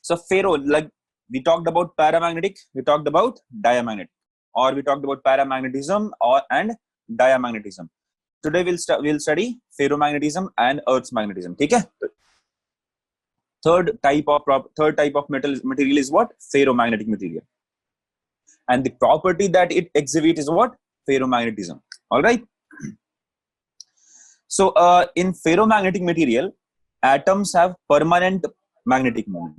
So ferro, like we talked about paramagnetic, we talked about diamagnetic, or we talked about paramagnetism and diamagnetism. Today we'll study ferromagnetism and earth's magnetism. Okay. Third type of material is what? Ferromagnetic material. And the property that it exhibits is what? Ferromagnetism. All right. So in ferromagnetic material, atoms have permanent magnetic moment.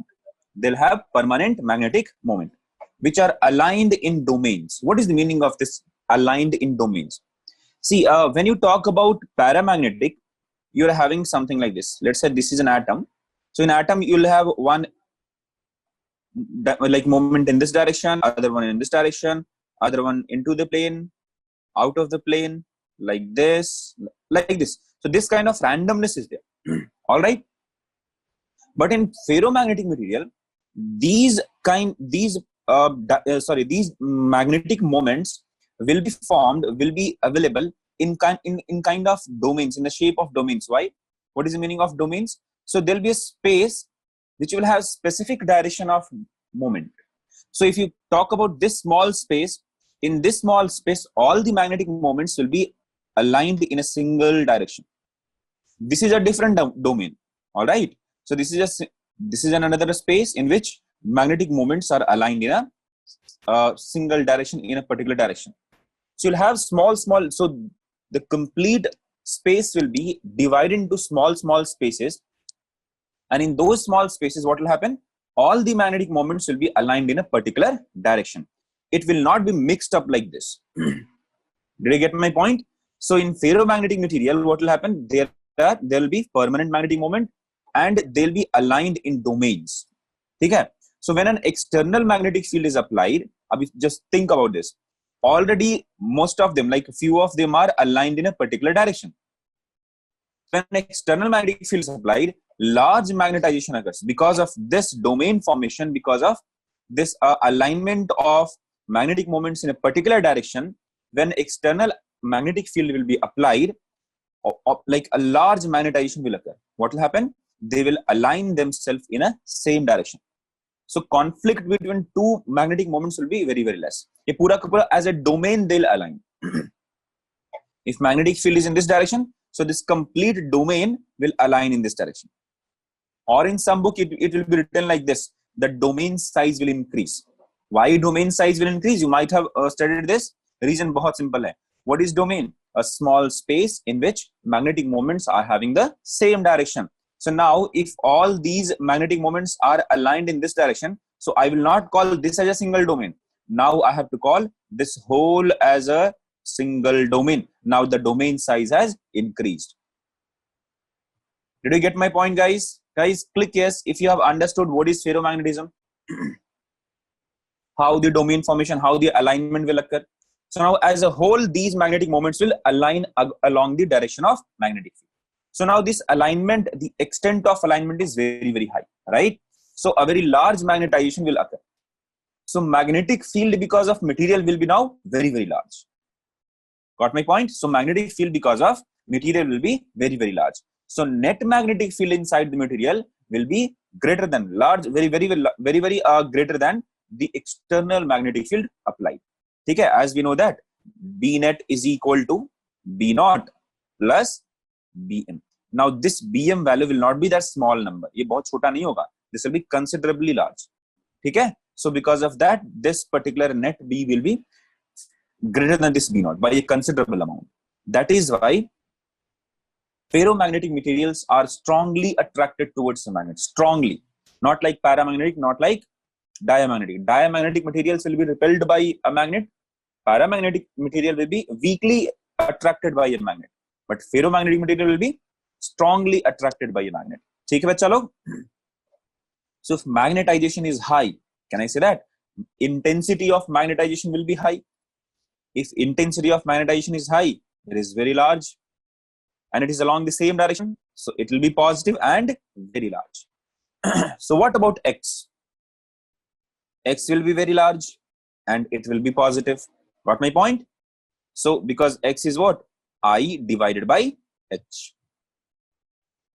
They'll have permanent magnetic moment, which are aligned in domains. What is the meaning of this aligned in domains? See, when you talk about paramagnetic, you're having something like this. Let's say this is an atom. So in atom, you'll have one like moment in this direction, other one in this direction, other one into the plane, out of the plane, like this. So this kind of randomness is there. All right. But in ferromagnetic material, these magnetic moments will be formed, will be available in kind of domains, in the shape of domains. Why? What is the meaning of domains? So there'll be a space which will have specific direction of moment. So if you talk about this small space, in this small space, all the magnetic moments will be aligned in a single direction. This is a different domain. All right. So this is another space in which magnetic moments are aligned in a single direction, in a particular direction. So you'll have small. So the complete space will be divided into small spaces. And in those small spaces, what will happen? All the magnetic moments will be aligned in a particular direction. It will not be mixed up like this. Did you get my point? So in ferromagnetic material, what will happen? There will be permanent magnetic moment and they'll be aligned in domains. Okay? So when an external magnetic field is applied, just think about this. Already most of them, like a few of them, are aligned in a particular direction. When an external magnetic field is applied, large magnetization occurs because of this domain formation, because of this alignment of magnetic moments in a particular direction. When external magnetic field will be applied, like a large magnetization will occur. What will happen? They will align themselves in a same direction. So conflict between two magnetic moments will be very, very less. As a domain, they'll align. If magnetic field is in this direction, so this complete domain will align in this direction. Or in some book, it will be written like this: the domain size will increase. Why domain size will increase? You might have studied this. The reason bahut simple hai. What is domain? A small space in which magnetic moments are having the same direction. So now if all these magnetic moments are aligned in this direction, so I will not call this as a single domain. Now I have to call this whole as a single domain. Now the domain size has increased. Did you get my point, guys? Guys, click yes if you have understood what is ferromagnetism, how the domain formation, how the alignment will occur. So now as a whole, these magnetic moments will align along the direction of magnetic field. So now this alignment, the extent of alignment is very, very high, right? So a very large magnetization will occur. So magnetic field because of material will be now very, very large. Got my point? So magnetic field because of material will be very, very large. So net magnetic field inside the material will be greater than very greater than the external magnetic field applied. Okay, as we know that B net is equal to B naught plus Bm. Now this Bm value will not be that small number. ये बहुत छोटा नहीं होगा. This will be considerably large. Okay, so because of that, this particular net B will be greater than this B naught by a considerable amount. That is why ferromagnetic materials are strongly attracted towards the magnet. Strongly, not like paramagnetic, not like diamagnetic. Diamagnetic materials will be repelled by a magnet. Paramagnetic material will be weakly attracted by a magnet. But ferromagnetic material will be strongly attracted by a magnet. ठीक है बच्चा लोग? So if magnetization is high, can I say that? Intensity of magnetization will be high. If intensity of magnetization is high, it is very large. And it is along the same direction. So it will be positive and very large. So what about X? X will be very large and it will be positive. Got my point? So because X is what? I divided by H.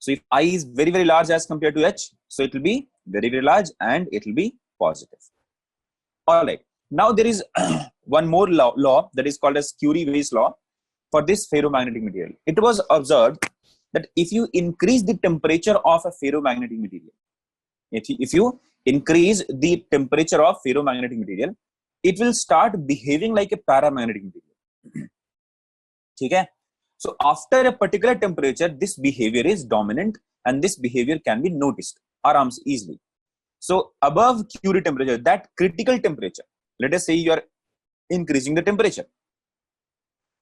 So if I is very, very large as compared to H, so it will be very, very large and it will be positive. All right. Now there is one more law that is called as Curie-Weiss law for this ferromagnetic material. It was observed that if you increase the temperature of a ferromagnetic material, if you increase the temperature of ferromagnetic material, it will start behaving like a paramagnetic material. Okay? So after a particular temperature, this behavior is dominant and this behavior can be noticed arms easily. So above Curie temperature, that critical temperature, let us say you are increasing the temperature.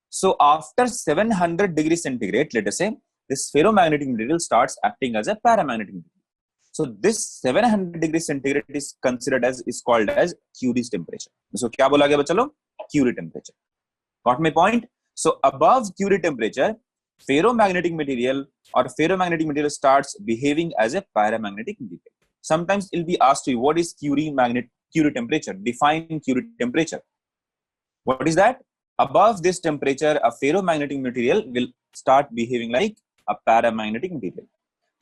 So after 700 degrees centigrade, let us say, this ferromagnetic material starts acting as a paramagnetic material. So this 700 degrees centigrade is considered as, is called as Curie's temperature. So क्या बोला गया बच्चों? Curie temperature. Got my point? So above Curie temperature, ferromagnetic material or ferromagnetic material starts behaving as a paramagnetic material. Sometimes it will be asked you, what is Curie temperature? Define Curie temperature. What is that? Above this temperature, a ferromagnetic material will start behaving like a paramagnetic material.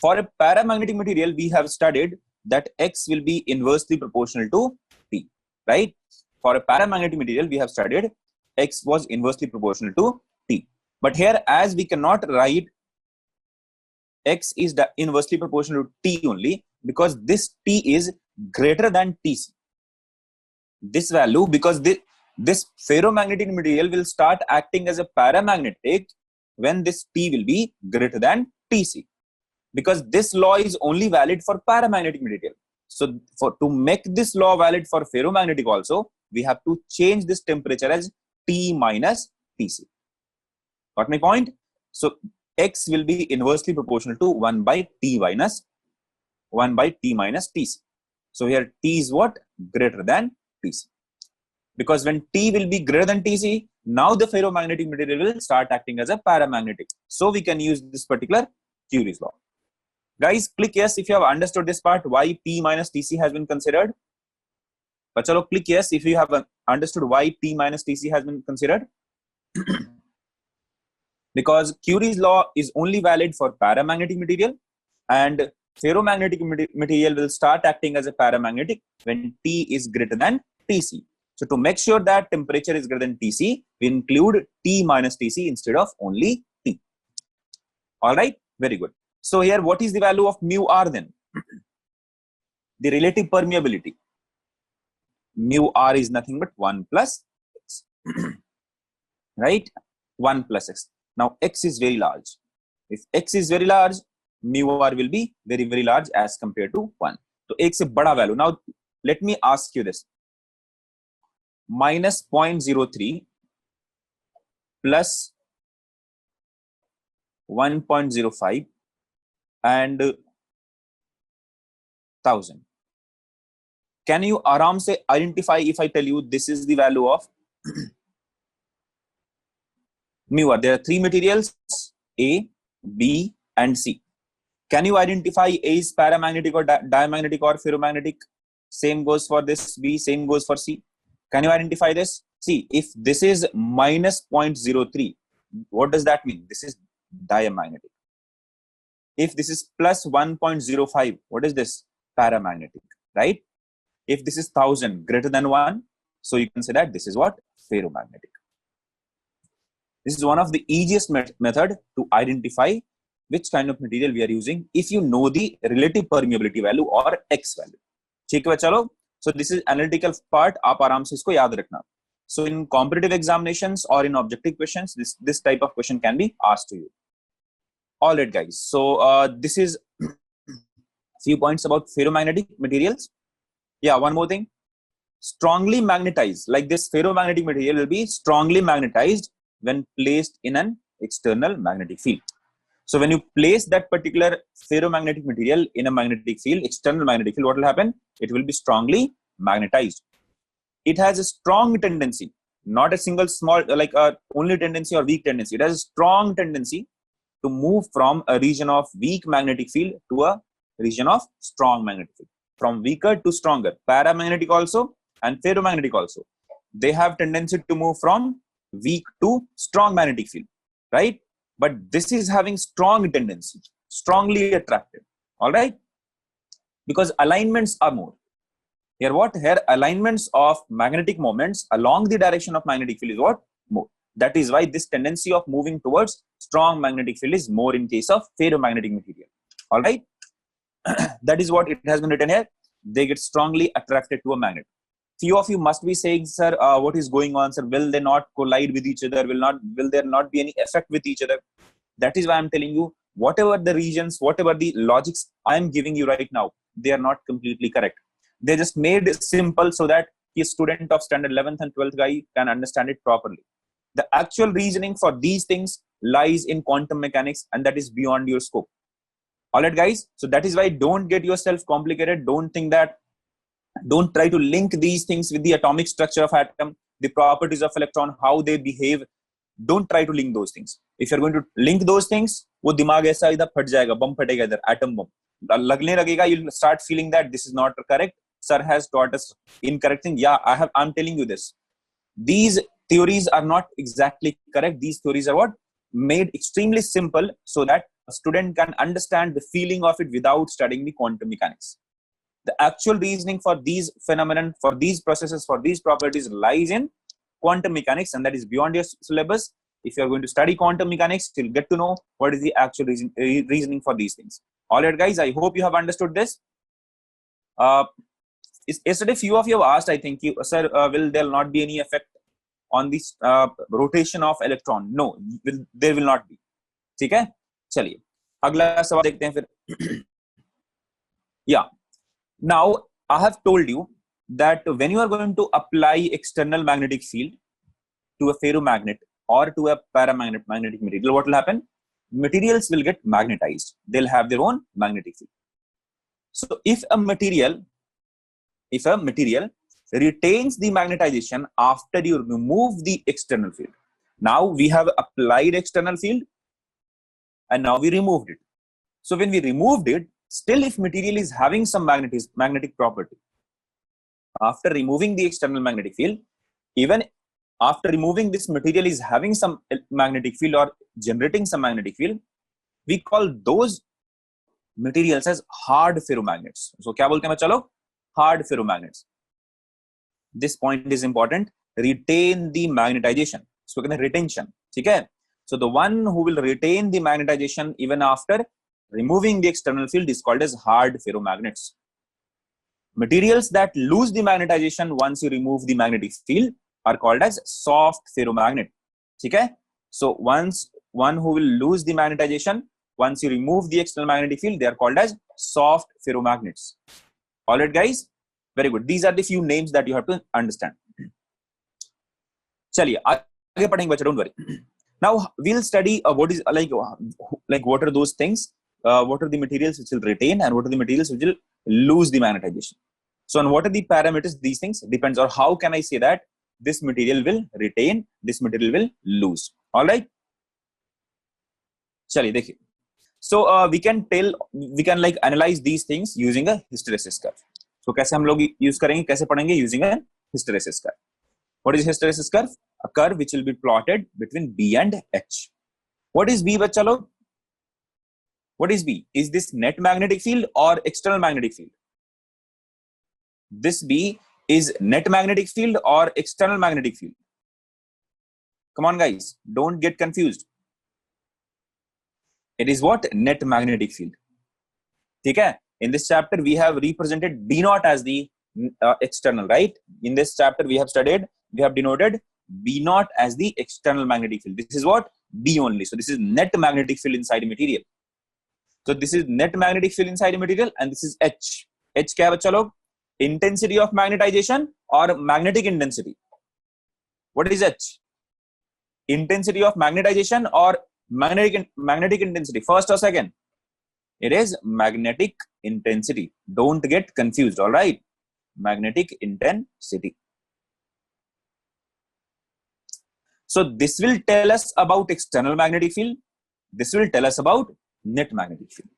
For a paramagnetic material, we have studied that X will be inversely proportional to T, right? For a paramagnetic material, we have studied X was inversely proportional to T. But here, as we cannot write X is inversely proportional to T only, because this T is greater than TC. This value, because this ferromagnetic material will start acting as a paramagnetic when this T will be greater than TC. Because this law is only valid for paramagnetic material. So to make this law valid for ferromagnetic also, we have to change this temperature as T minus TC. Got my point? So X will be inversely proportional to 1 by T minus TC. So here T is what? Greater than TC. Because when T will be greater than TC, now the ferromagnetic material will start acting as a paramagnetic. So we can use this particular Curie's law. Guys, click yes if you have understood this part, why P minus TC has been considered. But chalo, click yes if you have understood why P minus TC has been considered. Because Curie's law is only valid for paramagnetic material, and ferromagnetic material will start acting as a paramagnetic when T is greater than TC. So to make sure that temperature is greater than TC, we include T minus TC instead of only T. All right, very good. So here, what is the value of mu R then? The relative permeability. Mu R is nothing but 1 plus X. Right? 1 plus X. Now, X is very large. If X is very large, mu R will be very, very large as compared to 1. So, X is a bada value. Now, let me ask you this. Minus 0.03 plus 1.05 and 1000. Can you aram se identify if I tell you this is the value of mu R? There are three materials, A, B, and C. Can you identify A is paramagnetic or diamagnetic or ferromagnetic? Same goes for this B, same goes for C. Can you identify this? See, if this is minus 0.03, what does that mean? This is diamagnetic. If this is plus 1.05, what is this? Paramagnetic, right? If this is 1000 greater than 1, so you can say that this is what? Ferromagnetic. This is one of the easiest method to identify which kind of material we are using if you know the relative permeability value or X value. ठीक है चलो. So this is analytical part. आप आराम से इसको याद रखना. So in competitive examinations or in objective questions, this type of question can be asked to you. All right, guys. So this is few points about ferromagnetic materials. Yeah, one more thing. Strongly magnetized, like this ferromagnetic material will be strongly magnetized when placed in an external magnetic field. So when you place that particular ferromagnetic material in a magnetic field, external magnetic field, what will happen? It will be strongly magnetized. It has a strong tendency, not a single small, like a only tendency or weak tendency. It has a strong tendency to move from a region of weak magnetic field to a region of strong magnetic field. From weaker to stronger. Paramagnetic also and ferromagnetic also. They have tendency to move from weak to strong magnetic field, right? But this is having strong tendency. strongly attracted. All right, because alignments are more. Here what? Here alignments of magnetic moments along the direction of magnetic field is what? More. That is why this tendency of moving towards strong magnetic field is more in case of ferromagnetic material. All right. That is what it has been written here. They get strongly attracted to a magnet. Few of you must be saying, sir, what is going on, sir? Will they not collide with each other? Will there not be any effect with each other? That is why I'm telling you, whatever the regions, whatever the logics I'm giving you right now, they are not completely correct. They just made it simple so that a student of standard 11th and 12th guy can understand it properly. The actual reasoning for these things lies in quantum mechanics, and that is beyond your scope. All right, guys. So that is why don't get yourself complicated. Don't think that. Don't try to link these things with the atomic structure of atom, the properties of electron, how they behave. Don't try to link those things. If you're going to link those things, वो दिमाग ऐसा इधर फट जाएगा, बम फटेगा इधर, atom bomb. लगने लगेगा, you'll start feeling that this is not correct. Sir has taught us incorrect thing. Yeah, I'm telling you this. These theories are not exactly correct. These theories are what? Made extremely simple so that a student can understand the feeling of it without studying the quantum mechanics. The actual reasoning for these phenomena, for these processes, for these properties lies in quantum mechanics, and that is beyond your syllabus. If you are going to study quantum mechanics, you'll get to know what is the actual reasoning for these things. All right, guys, I hope you have understood this. Yesterday, few of you have asked, I think, sir, will there not be any effect on this rotation of electron? No, there will not be. ठीक है? चलिए, अगला सवाल देखते हैं फिर. Yeah. Now, I have told you that when you are going to apply external magnetic field to a ferromagnet or to a paramagnetic material, what will happen? Materials will get magnetized. They'll have their own magnetic field. So, if a material retains the magnetization after you remove the external field. Now, we have applied external field and now we removed it. So, when we removed it, still, if material is having some magnetic property, after removing the external magnetic field, even after removing this material is having some magnetic field or generating some magnetic field, we call those materials as hard ferromagnets. So, क्या बोलते हैं चलो? Hard ferromagnets. This point is important. Retain the magnetization. So, retention. Okay? So, the one who will retain the magnetization even after removing the external field is called as hard ferromagnets. Materials that lose the magnetization once you remove the magnetic field are called as soft ferromagnet. Okay? So one who will lose the magnetization once you remove the external magnetic field, they are called as soft ferromagnets. All right, guys? Very good. These are the few names that you have to understand. चलिए आगे पढ़ेंगे बच्चे, don't worry. Now we'll study what is like what are those things. What are the materials which will retain and what are the materials which will lose the magnetization. So on what are the parameters, these things depends on how can I say that this material will retain, this material will lose. All right. चलिए देखिए. So we can like analyze these things using a hysteresis curve. So कैसे हम लोग use करेंगे, कैसे पढ़ेंगे? Using a hysteresis curve. What is hysteresis curve? A curve which will be plotted between B and H. What is B, बच्चा लोग? What is B? Is this net magnetic field or external magnetic field? This B is net magnetic field or external magnetic field? Come on, guys. Don't get confused. It is what? Net magnetic field. Okay? In this chapter, we have represented B naught as the external, right? In this chapter, we have denoted B naught as the external magnetic field. This is what? B only. So this is net magnetic field inside a material. So this is net magnetic field inside a material, and this is H. H क्या है बच्चा लोग? Intensity of magnetization or magnetic intensity? What is H? Intensity of magnetization or magnetic intensity? First or second? It is magnetic intensity. Don't get confused. All right, magnetic intensity. So this will tell us about external magnetic field. This will tell us about net magnetic field.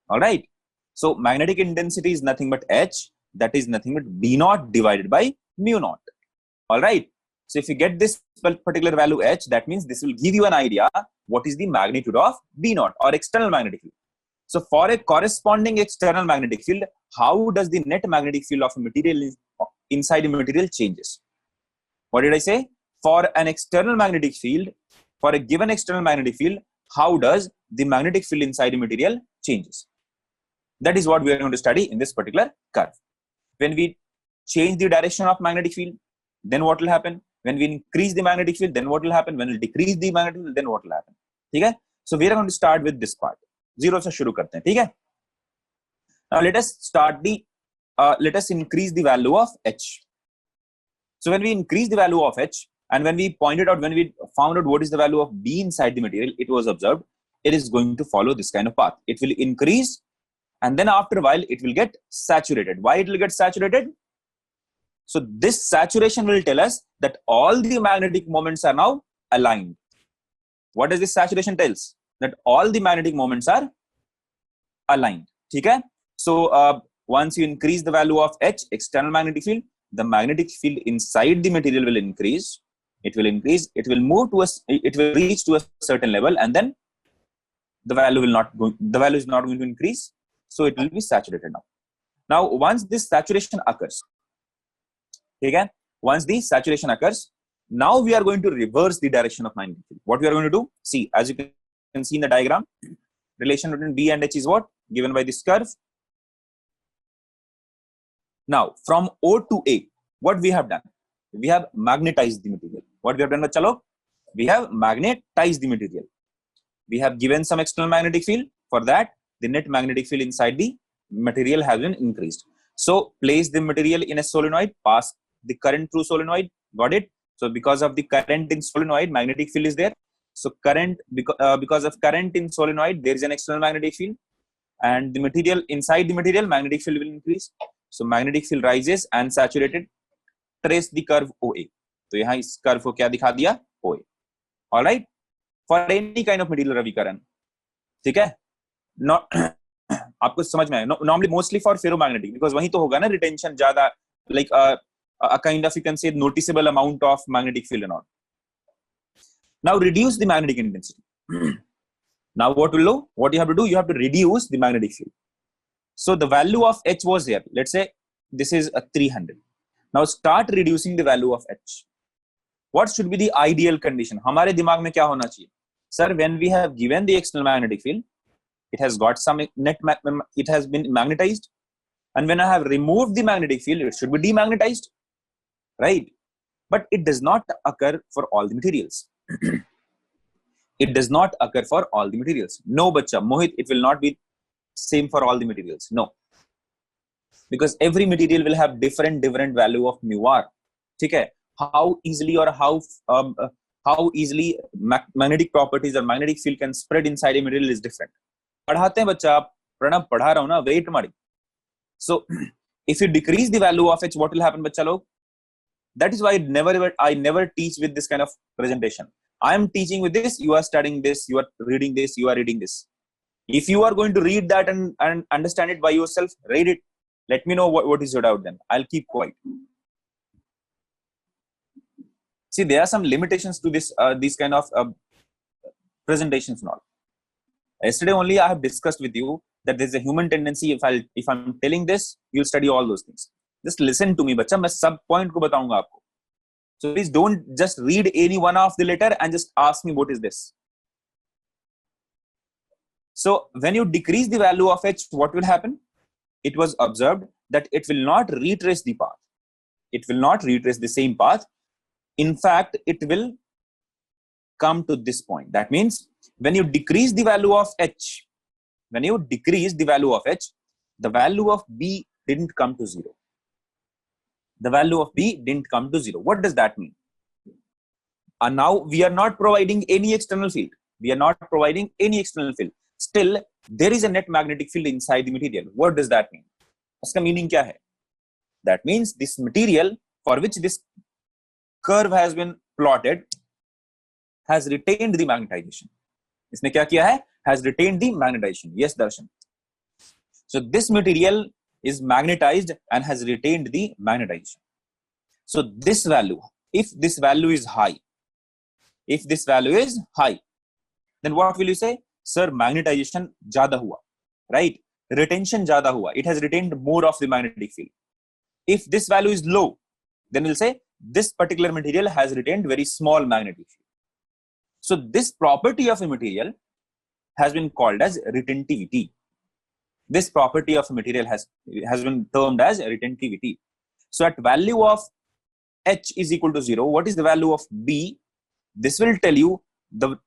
All right. So magnetic intensity is nothing but H. That is nothing but B naught divided by mu naught. All right. So if you get this particular value H, that means this will give you an idea what is the magnitude of B naught or external magnetic field. So for a corresponding external magnetic field, how does the net magnetic field of a material inside a material changes? What did I say? For an external magnetic field, for a given external magnetic field, how does the magnetic field inside a material changes? That is what we are going to study in this particular curve. When we change the direction of magnetic field, then what will happen? When we increase the magnetic field, then what will happen? When we decrease the magnetic field, then what will happen? Okay? So we are going to start with this part. Zero से शुरू करते हैं, ठीक है? Now let us increase the value of H. So when we increase the value of H, and when we pointed out, when we found out what is the value of B inside the material, it was observed it is going to follow this kind of path. It will increase, and then after a while it will get saturated. Why it will get saturated? So this saturation will tell us that all the magnetic moments are now aligned. What does this saturation tells? That all the magnetic moments are aligned. Okay? So once you increase the value of H, external magnetic field, the magnetic field inside the material will increase. It will increase. It will move to it will reach to a certain level, and then the value is not going to increase. So it will be saturated now. Now once this saturation occurs, okay? Once the saturation occurs, now we are going to reverse the direction of magnetic field. What we are going to do? See, as you can see in the diagram, relation between B and H is what? Given by this curve. Now, from O to A, what we have done? We have magnetized the material. What we have done, bachalo? We have magnetized the material. We have given some external magnetic field. For that, the net magnetic field inside the material has been increased. So, place the material in a solenoid, pass the current through solenoid. Got it? So, because of the current in solenoid, magnetic field is there. So, because of current in solenoid, there is an external magnetic field. And the material inside the material, magnetic field will increase. So magnetic field rises and saturated. Trace the curve OA. तो यहाँ इस curve को क्या दिखा दिया? OA. All right. For any kind of material, Ravikaran. ठीक है? आपको समझ में आया? Normally, mostly for ferromagnetic, because वही तो होगा ना retention ज़्यादा, like a kind of, you can say, noticeable amount of magnetic field and all. Now reduce the magnetic intensity. Now what will do? What you have to do? You have to reduce the magnetic field. So the value of H was here. Let's say this is a 300. Now start reducing the value of H. What should be the ideal condition? हमारे दिमाग में क्या होना चाहिए? Sir, when we have given the external magnetic field, it has got some it has been magnetized. And when I have removed the magnetic field, it should be demagnetized. Right? But it does not occur for all the materials. It does not occur for all the materials. No, bacha, Mohit, it will not be same for all the materials. No. Because every material will have different value of mu r. Okay? How easily or how easily magnetic properties or magnetic field can spread inside a material is different. पढ़ाते हैं बच्चा, आप प्रणब पढ़ा रहा हूँ ना, wait मारी. So if you decrease the value of H, what will happen, बच्चा लोग? That is why I never teach with this kind of presentation. I am teaching with this, you are studying this, you are reading this, you are reading this. If you are going to read that and understand it by yourself, read it. Let me know what is your doubt then. I'll keep quiet. See, there are some limitations to these kind of presentations and all. Yesterday only I have discussed with you that there's a human tendency, if I'm telling this, you'll study all those things. Just listen to me, बच्चा, मैं सब point को बताऊंगा आपको. So please don't just read any one of the letter and just ask me what is this. So when you decrease the value of H, what will happen? It was observed that it will not retrace the path. It will not retrace the same path. In fact, it will come to this point. That means when you decrease the value of H, the value of B didn't come to 0. The value of B didn't come to 0. What does that mean? And now we are not providing any external field. Still, there is a net magnetic field inside the material. What does that mean? Uska meaning kya hai? That means this material for which this curve has been plotted has retained the magnetization. इसने क्या किया है? Has retained the magnetization. Yes, Darshan. So this material is magnetized and has retained the magnetization. So this value, if this value is high, then what will you say? Sir, magnetization ज़्यादा हुआ. right? Retention ज़्यादा हुआ, it has retained more of the magnetic field. If this value is low, then we'll say this particular material has retained very small magnetic field. So this property of a material has been called as retentivity. This property of a material has been termed as retentivity. So at value of H is equal to 0, what is the value of B? This will tell you the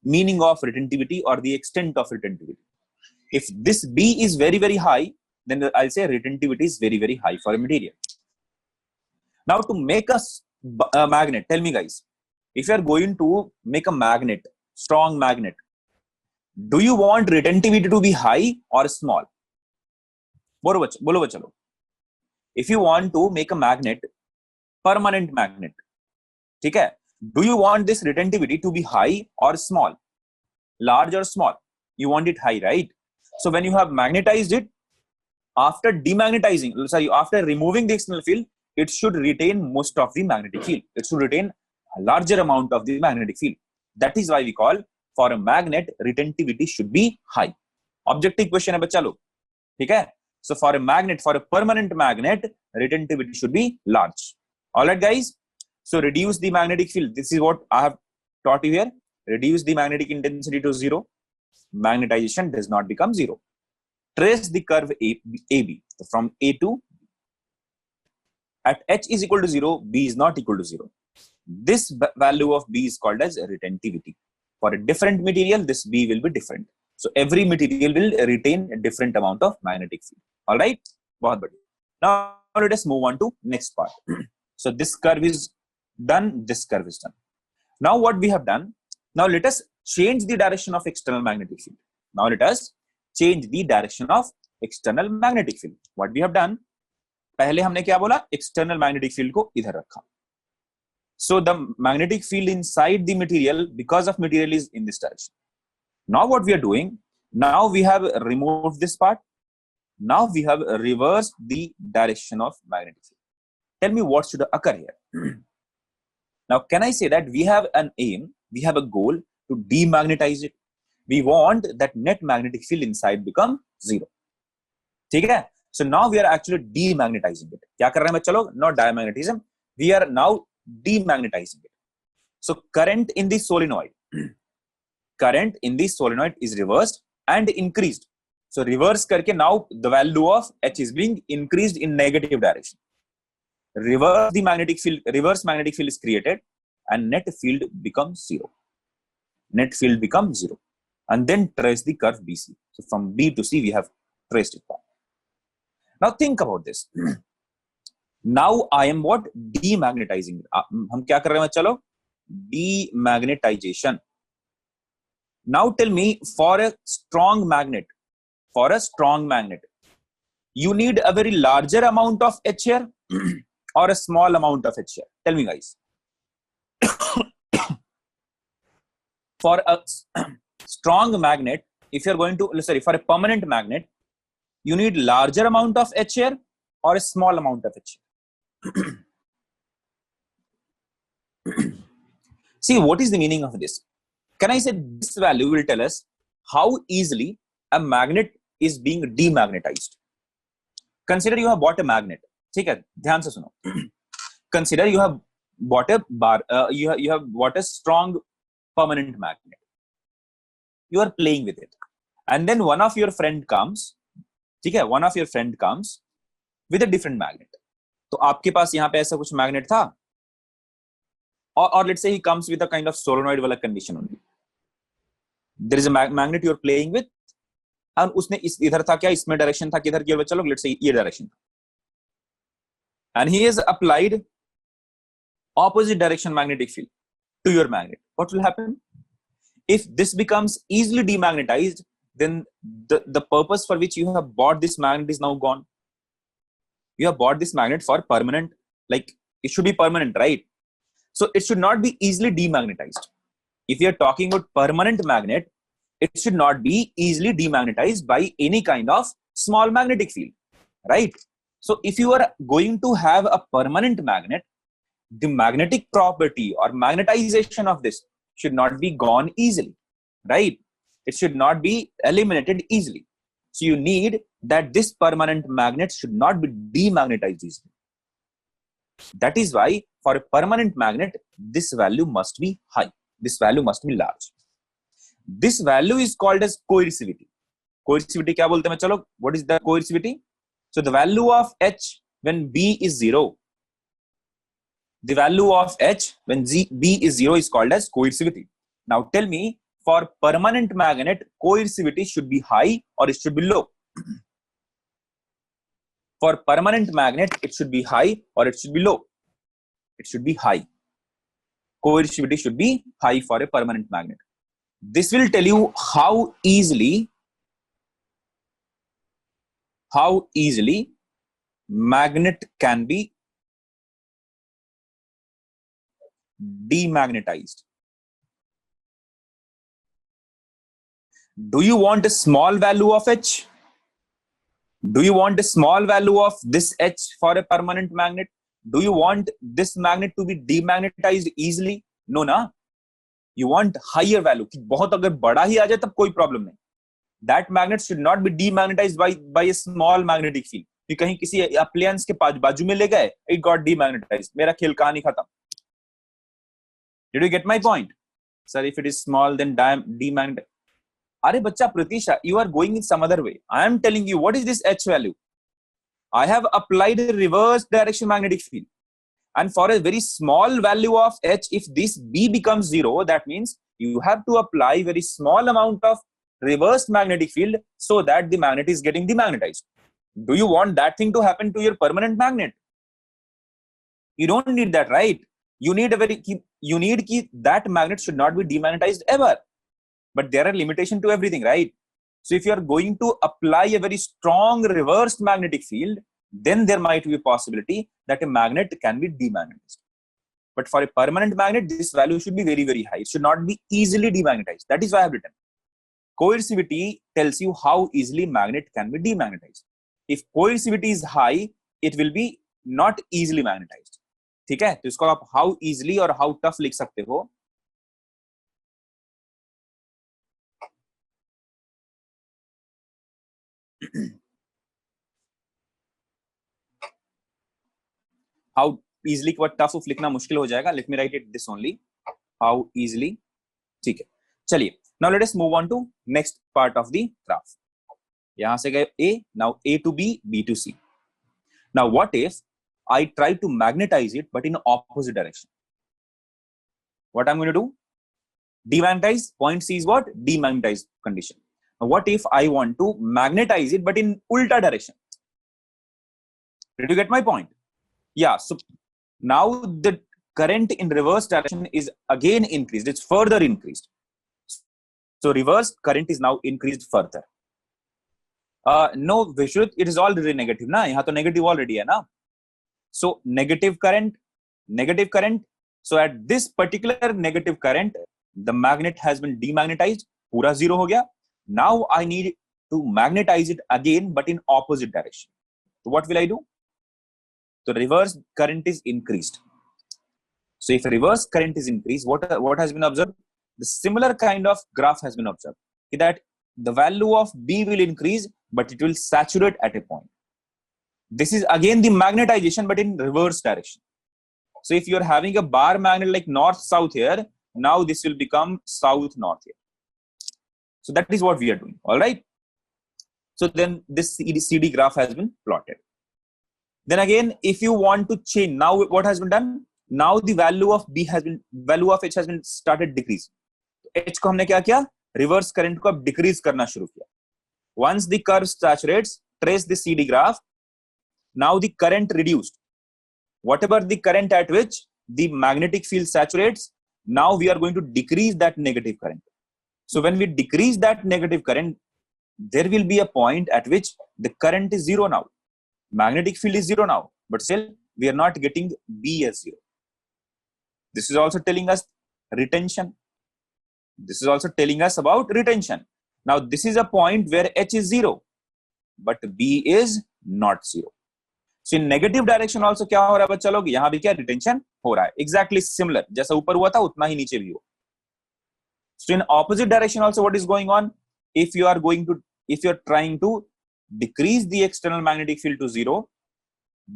meaning of retentivity or the extent of retentivity. If this B is very, very high, then I'll say retentivity is very, very high for a material. Now to make a magnet, tell me guys, if you are going to make a magnet, strong magnet, do you want retentivity to be high or small? Bolo bachalo. If you want to make a magnet, permanent magnet, okay, do you want this retentivity to be high or small? Large or small? You want it high, right? So when you have magnetized it, after demagnetizing, after removing the external field, it should retain most of the magnetic field. It should retain a larger amount of the magnetic field. That is why we call, for a magnet, retentivity should be high. Objective question hai bachcha log. ठीक है? So for a magnet, for a permanent magnet, retentivity should be large. All right, guys. So reduce the magnetic field. This is what I have taught you here. Reduce the magnetic intensity to 0. Magnetization does not become 0. Trace the curve AB from A to B. At H is equal to 0, B is not equal to 0. This value of B is called as retentivity. For a different material, this B will be different. So every material will retain a different amount of magnetic field. All right. Now let us move on to next part. So this curve is done. This curve is done. Now what we have done? Now let us change the direction of external magnetic field. Now let us change the direction of external magnetic field. What we have done? पहले हमने क्या बोला? External magnetic field को इधर रखा. So the magnetic field inside the material, because of material, is in this direction. Now what we are doing? Now we have removed this part. Now we have reversed the direction of magnetic field. Tell me what should occur here. Now can I say that we have an aim, we have a goal to demagnetize it. We want that net magnetic field inside become 0. ठीक है? So now we are actually demagnetizing it. क्या कर रहे हैं बच्चों लोग? Not diamagnetism. We are now demagnetizing it. So current in the solenoid is reversed and increased. So reverse करके now the value of H is being increased in negative direction. Reverse magnetic field is created and net field becomes 0. Net field becomes 0. And then trace the curve BC. So from B to C we have traced it back. Now think about this. Now I am what? Demagnetizing. हम क्या कर रहे हैं चलो? Demagnetization. Now tell me, for a strong magnet, you need a very larger amount of H here or a small amount of H here? Tell me guys. For a strong magnet, if you're going to, for a permanent magnet, you need larger amount of H here or a small amount of H here? See, what is the meaning of this? Can I say this value will tell us how easily a magnet is being demagnetized? Consider you have bought a magnet. ठीक है, ध्यान से सुनो. Consider you have bought a you have bought a strong permanent magnet. You are playing with it, and then one of your friend comes. ठीक है, one of your friend comes with a different magnet. तो आपके पास यहाँ पे ऐसा कुछ magnet था, or let's say he comes with a kind of solenoid वाला condition only. There is a magnet you are playing with, and उसने इधर था क्या, इसमें direction था किधर की, चलो let's say ये direction था, and he has applied opposite direction magnetic field to your magnet. What will happen? If this becomes easily demagnetized, then the purpose for which you have bought this magnet is now gone. You have bought this magnet for permanent, like it should be permanent, right? So it should not be easily demagnetized. If you are talking about permanent magnet, it should not be easily demagnetized by any kind of small magnetic field, right? So if you are going to have a permanent magnet, the magnetic property or magnetization of this should not be gone easily, right? It should not be eliminated easily. So you need that this permanent magnet should not be demagnetized easily. That is why for a permanent magnet, this value must be high. This value must be large. This value is called as coercivity. Coercivity क्या बोलते हैं चलो? What is the coercivity? So the value of H when B is 0. The value of H when B is 0 is called as coercivity. Now tell me, for permanent magnet, coercivity should be high or it should be low? For permanent magnet, it should be high or it should be low? It should be high. Coercivity should be high for a permanent magnet. This will tell you how easily magnet can be demagnetized. Do you want a small value of H? Do you want a small value of this H for a permanent magnet? Do you want this magnet to be demagnetized easily? No, na. You want higher value. कि बहुत अगर बड़ा ही आ जाए तब कोई problem नहीं. That magnet should not be demagnetized by a small magnetic field. कि कहीं किसी appliance के बाजू में ले गए, it got demagnetized. मेरा खेल कहानी खत्म. Did you get my point? Sir, if it is small, then demagnetized. अरे बच्चा Pratisha, you are going in some other way. I am telling you, what is this H value? I have applied a reverse direction magnetic field. And for a very small value of H, if this B becomes 0, that means you have to apply very small amount of reverse magnetic field so that the magnet is getting demagnetized. Do you want that thing to happen to your permanent magnet? You don't need that, right? You need that magnet should not be demagnetized ever. But there are limitations to everything, right? So if you are going to apply a very strong reversed magnetic field, then there might be a possibility that a magnet can be demagnetized. But for a permanent magnet, this value should be very, very high. It should not be easily demagnetized. That is why I have written. Coercivity tells you how easily magnet can be demagnetized. If coercivity is high, it will be not easily magnetized. ठीक है? तो इसको आप how easily और how tough लिख सकते हो. How easily what tough लिखना मुश्किल हो जाएगा. Let me write it this only. How easily. ठीक है. चलिए. Now let us move on to next part of the graph. यहां से गए A. Now A to B, B to C. Now what if I try to magnetize it but in opposite direction? What I'm going to do? Demagnetize. Point C is what? Demagnetize condition. Now what if I want to magnetize it but in ulta direction? Did you get my point? Yeah, so now the current in reverse direction is again increased. It's further increased. So reverse current is now increased further. No, Vishrut, it is already negative. Na? यहाँ तो negative already है ना? So negative current. So at this particular negative current, the magnet has been demagnetized. पूरा zero हो गया. Now I need to magnetize it again, but in opposite direction. So what will I do? So reverse current is increased. So if reverse current is increased, what has been observed? The similar kind of graph has been observed. That the value of B will increase, but it will saturate at a point. This is again the magnetization, but in reverse direction. So if you are having a bar magnet like north-south here, now this will become south-north here. So that is what we are doing. All right. So then this CD graph has been plotted. Then again, if you want to change, now what has been done? Now the value of H has been started decreasing. H को हमने क्या किया? Reverse current को अब decrease करना शुरू किया. Once the curve saturates, trace the CD graph. Now the current reduced. Whatever the current at which the magnetic field saturates, now we are going to decrease that negative current. So when we decrease that negative current, there will be a point at which the current is zero now. Magnetic field is zero now, but still we are not getting B as zero. This is also telling us retention. This is also telling us about retention. Now this is a point where H is zero, but B is not zero. So in negative direction also क्या हो रहा है बच्चा लोग? यहाँ भी क्या retention हो रहा है? Exactly similar. जैसा ऊपर हुआ था उतना ही नीचे भी हो. So in opposite direction also what is going on? If you are going to if you're trying to decrease the external magnetic field to 0,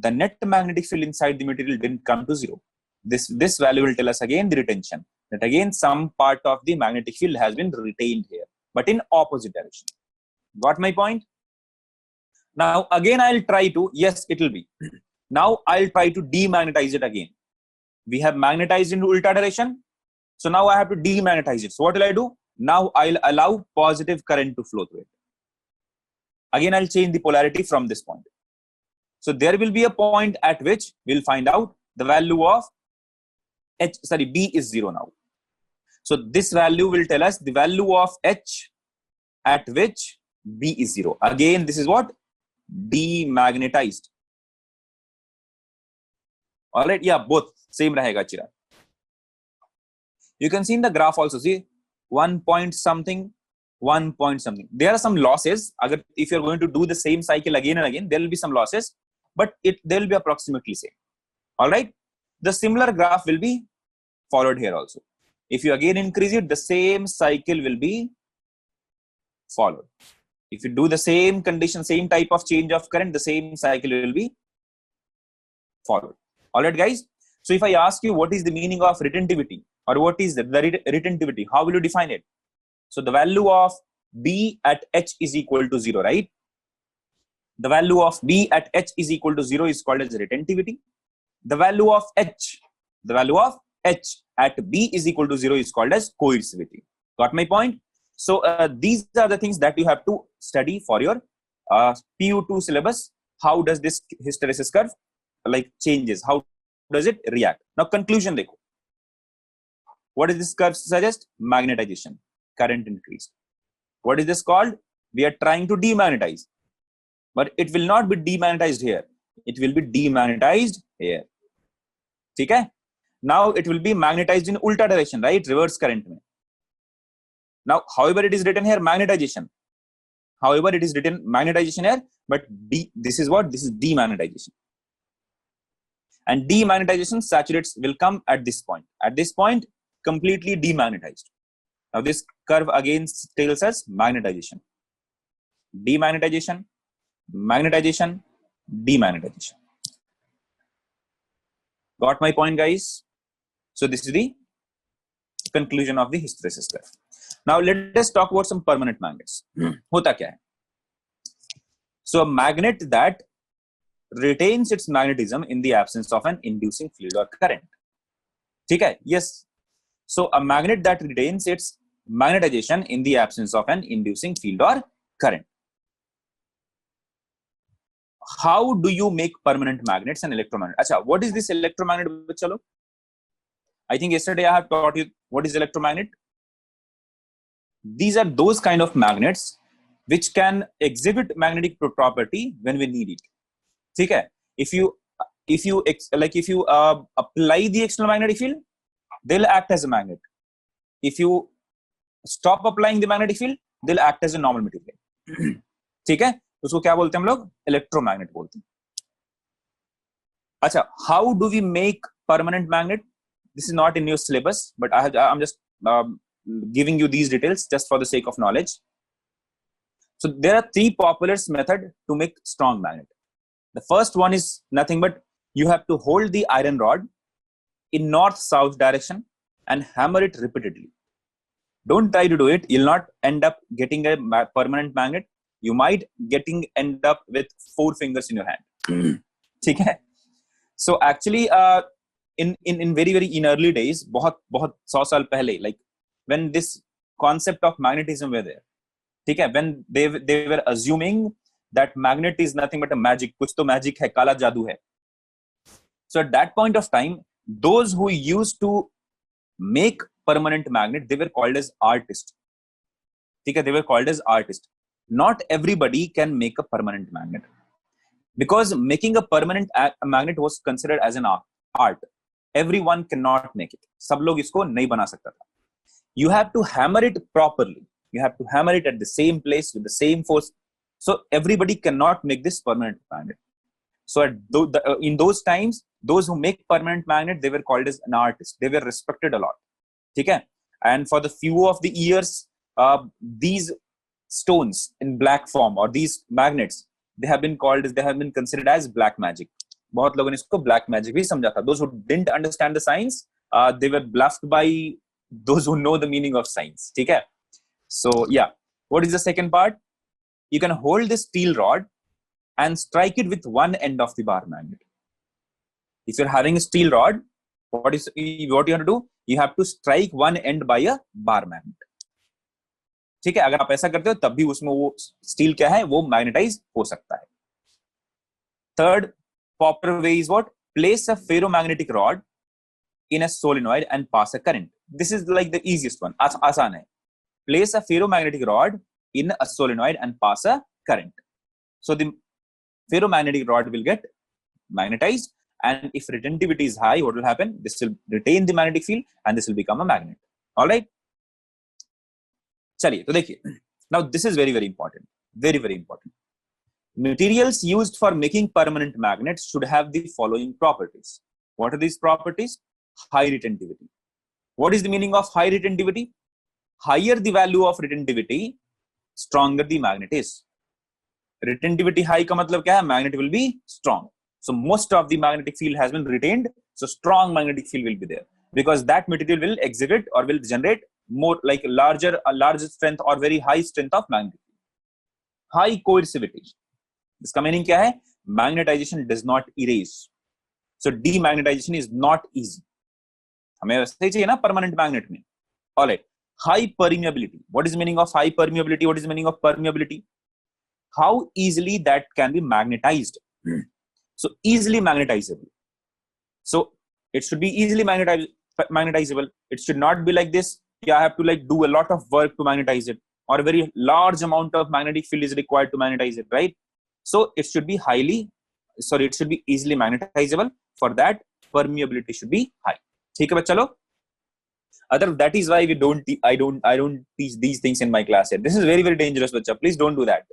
the net magnetic field inside the material didn't come to 0. This value will tell us again the retention, that again some part of the magnetic field has been retained here, but in opposite direction. Got my point? Now again I'll try to, yes, it will be. Now I'll try to demagnetize it again. We have magnetized into ulta direction, so now I have to demagnetize it. So what will I do? Now I'll allow positive current to flow through it. Again I'll change the polarity from this point. So there will be a point at which we'll find out the value of B is 0 now. So this value will tell us the value of H at which B is 0. Again, this is what? Demagnetized. All right, yeah, both same rahega, Chirag. You can see in the graph also, see 1 point something, 1 point something. There are some losses. If you're going to do the same cycle again and again, there will be some losses, but there will be approximately same. All right. The similar graph will be followed here also. If you again increase it, the same cycle will be followed. If you do the same condition, same type of change of current, the same cycle will be followed. All right, guys. So if I ask you what is the meaning of retentivity, or what is the retentivity, how will you define it? So the value of B at H is equal to 0, right? The value of B at H is equal to 0 is called as retentivity. The value of H at B is equal to 0 is called as coercivity. Got my point? So these are the things that you have to study for your PU2 syllabus. How does this hysteresis curve like changes? How does it react? Now conclusion dekho. What does this curve suggest? Magnetization, current increase. What is this called? We are trying to demagnetize, but it will not be demagnetized here. It will be demagnetized here. Okay? Now it will be magnetized in ulta direction, right? Reverse current. Now, however, it is written here magnetization. However, it is written magnetization here, but this is what? This is demagnetization. And demagnetization saturates will come at this point. At this point, completely demagnetized. Now this curve again tells us magnetization. Demagnetization, magnetization, demagnetization. Got my point, guys? So this is the conclusion of the hysteresis curve. Now let us talk about some permanent magnets. Hota kya hai? So a magnet that retains its magnetism in the absence of an inducing field or current. Okay? Yes. So a magnet that retains its magnetization in the absence of an inducing field or current. How do you make permanent magnets and electromagnet? Acha, what is this electromagnet? Chalo? I think yesterday I have taught you what is electromagnet. These are those kind of magnets which can exhibit magnetic property when we need it. Okay? If you apply the external magnetic field, they'll act as a magnet. If you stop applying the magnetic field, they'll act as a normal material. ठीक है? उसको क्या बोलते हैं हम लोग? Electromagnet बोलते हैं. अच्छा, how do we make permanent magnet? This is not in your syllabus, but I'm just giving you these details just for the sake of knowledge. So there are 3 popular methods to make strong magnet. The first one is nothing but you have to hold the iron rod in north-south direction and hammer it repeatedly. Don't try to do it. You'll not end up getting a permanent magnet. You might end up with 4 fingers in your hand. Okay? So actually, in very in early days, बहुत 100 साल पहले, like when this concept of magnetism were there, okay, when they were assuming that magnet is nothing but a magic, कुछ तो magic है, काला जादू है. So at that point of time, those who used to make permanent magnet, they were called as artists. Okay, they were called as artists. Not everybody can make a permanent magnet, because making a permanent magnet was considered as an art. Everyone cannot make it. सब लोग इसको नहीं बना सकता था. You have to hammer it properly. You have to hammer it at the same place with the same force. So everybody cannot make this permanent magnet. So in those times, those who make permanent magnet, they were called as an artist. They were respected a lot. Okay? And for the few of the years, these stones in black form or these magnets, they have been considered as black magic. बहुत लोगों ने इसको black magic भी समझा था. Those who didn't understand the science, they were bluffed by those who know the meaning of science. ठीक है? So yeah, what is the second part? You can hold this steel rod and strike it with one end of the bar magnet. If you're having a steel rod, what you have to do? You have to strike one end by a bar magnet. ठीक है, अगर आप ऐसा करते हो तब भी उसमें वो स्टील क्या है, वो मैग्नेटाइज हो सकता है. Third popular way is what? Place a ferromagnetic rod in a solenoid and pass a current. This is like the easiest one. आसान है. Place a ferromagnetic rod in a solenoid and pass a current. So the ferromagnetic rod will get magnetized, and if retentivity is high, what will happen? This will retain the magnetic field and this will become a magnet. All right, चलिए तो देखिए. Now this is very important, very important. Materials used for making permanent magnets should have the following properties. What are these properties? High retentivity. What is the meaning of high retentivity? Higher the value of retentivity, stronger the magnet is. Retentivity high का मतलब क्या है? Magnet will be strong. So most of the magnetic field has been retained. So strong magnetic field will be there because that material will exhibit or will generate more like larger strength or very high strength of magnetic field. High coercivity. इसका meaning क्या है? Magnetization does not erase. So demagnetization is not easy. हमें वैसे ही चाहिए ना permanent magnet में. All right. High permeability. What is the meaning of high permeability? What is the meaning of permeability? How easily that can be magnetized. So easily magnetizable. So it should be easily magnetizable. It should not be like this. I have to like do a lot of work to magnetize it, or a very large amount of magnetic field is required to magnetize it, right? So it should be it should be easily magnetizable. For that, permeability should be high. ठीक है बच्चा लोग? That is why I don't teach these things in my class here. This is very dangerous, bachcha. Please don't do that.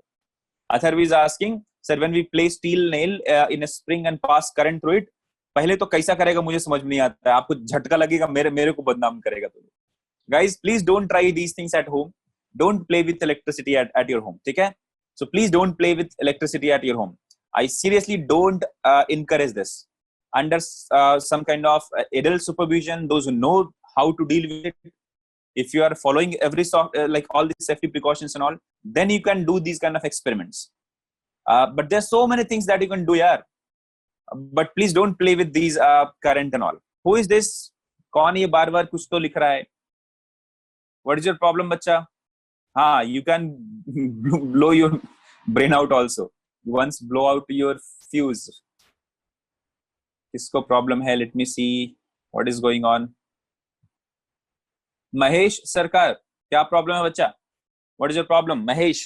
Atharvi is asking, sir, when we place steel nail in a spring and pass current through it, पहले तो कैसा करेगा मुझे समझ में नहीं आता है. आपको झटका लगेगा, मेरे को बदनाम करेगा. तो guys, please don't try these things at home. Don't play with electricity at your home. ठीक है? So please don't play with electricity at your home. I seriously don't encourage this. Under some kind of adult supervision, those who know how to deal with it, if you are following every like all the safety precautions and all, then you can do these kind of experiments. But there's so many things that you can do here. But please don't play with these current and all. Who is this? कौन ये बार-बार कुछ तो लिख रहा है? What is your problem, बच्चा? हाँ, you can blow your brain out also. Once blow out your fuse. किसको problem है? Let me see what is going on. Mahesh सरकार, क्या प्रॉब्लम है बच्चा? What is your problem, Mahesh?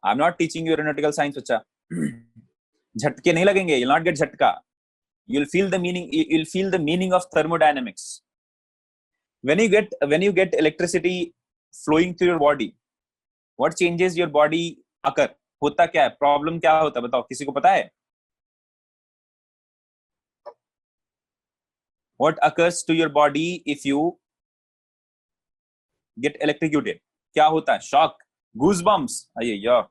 I'm not teaching you aeronautical science, बच्चा. झटके नहीं लगेंगे. You'll not get झटका. You'll feel the meaning. You'll feel the meaning of thermodynamics. When you get electricity flowing through your body, what changes your body occur? होता क्या है? Problem क्या होता है? बताओ, किसी को पता है? What occurs to your body if you get electrocuted? क्या होता है? Shock, goosebumps, अये यार,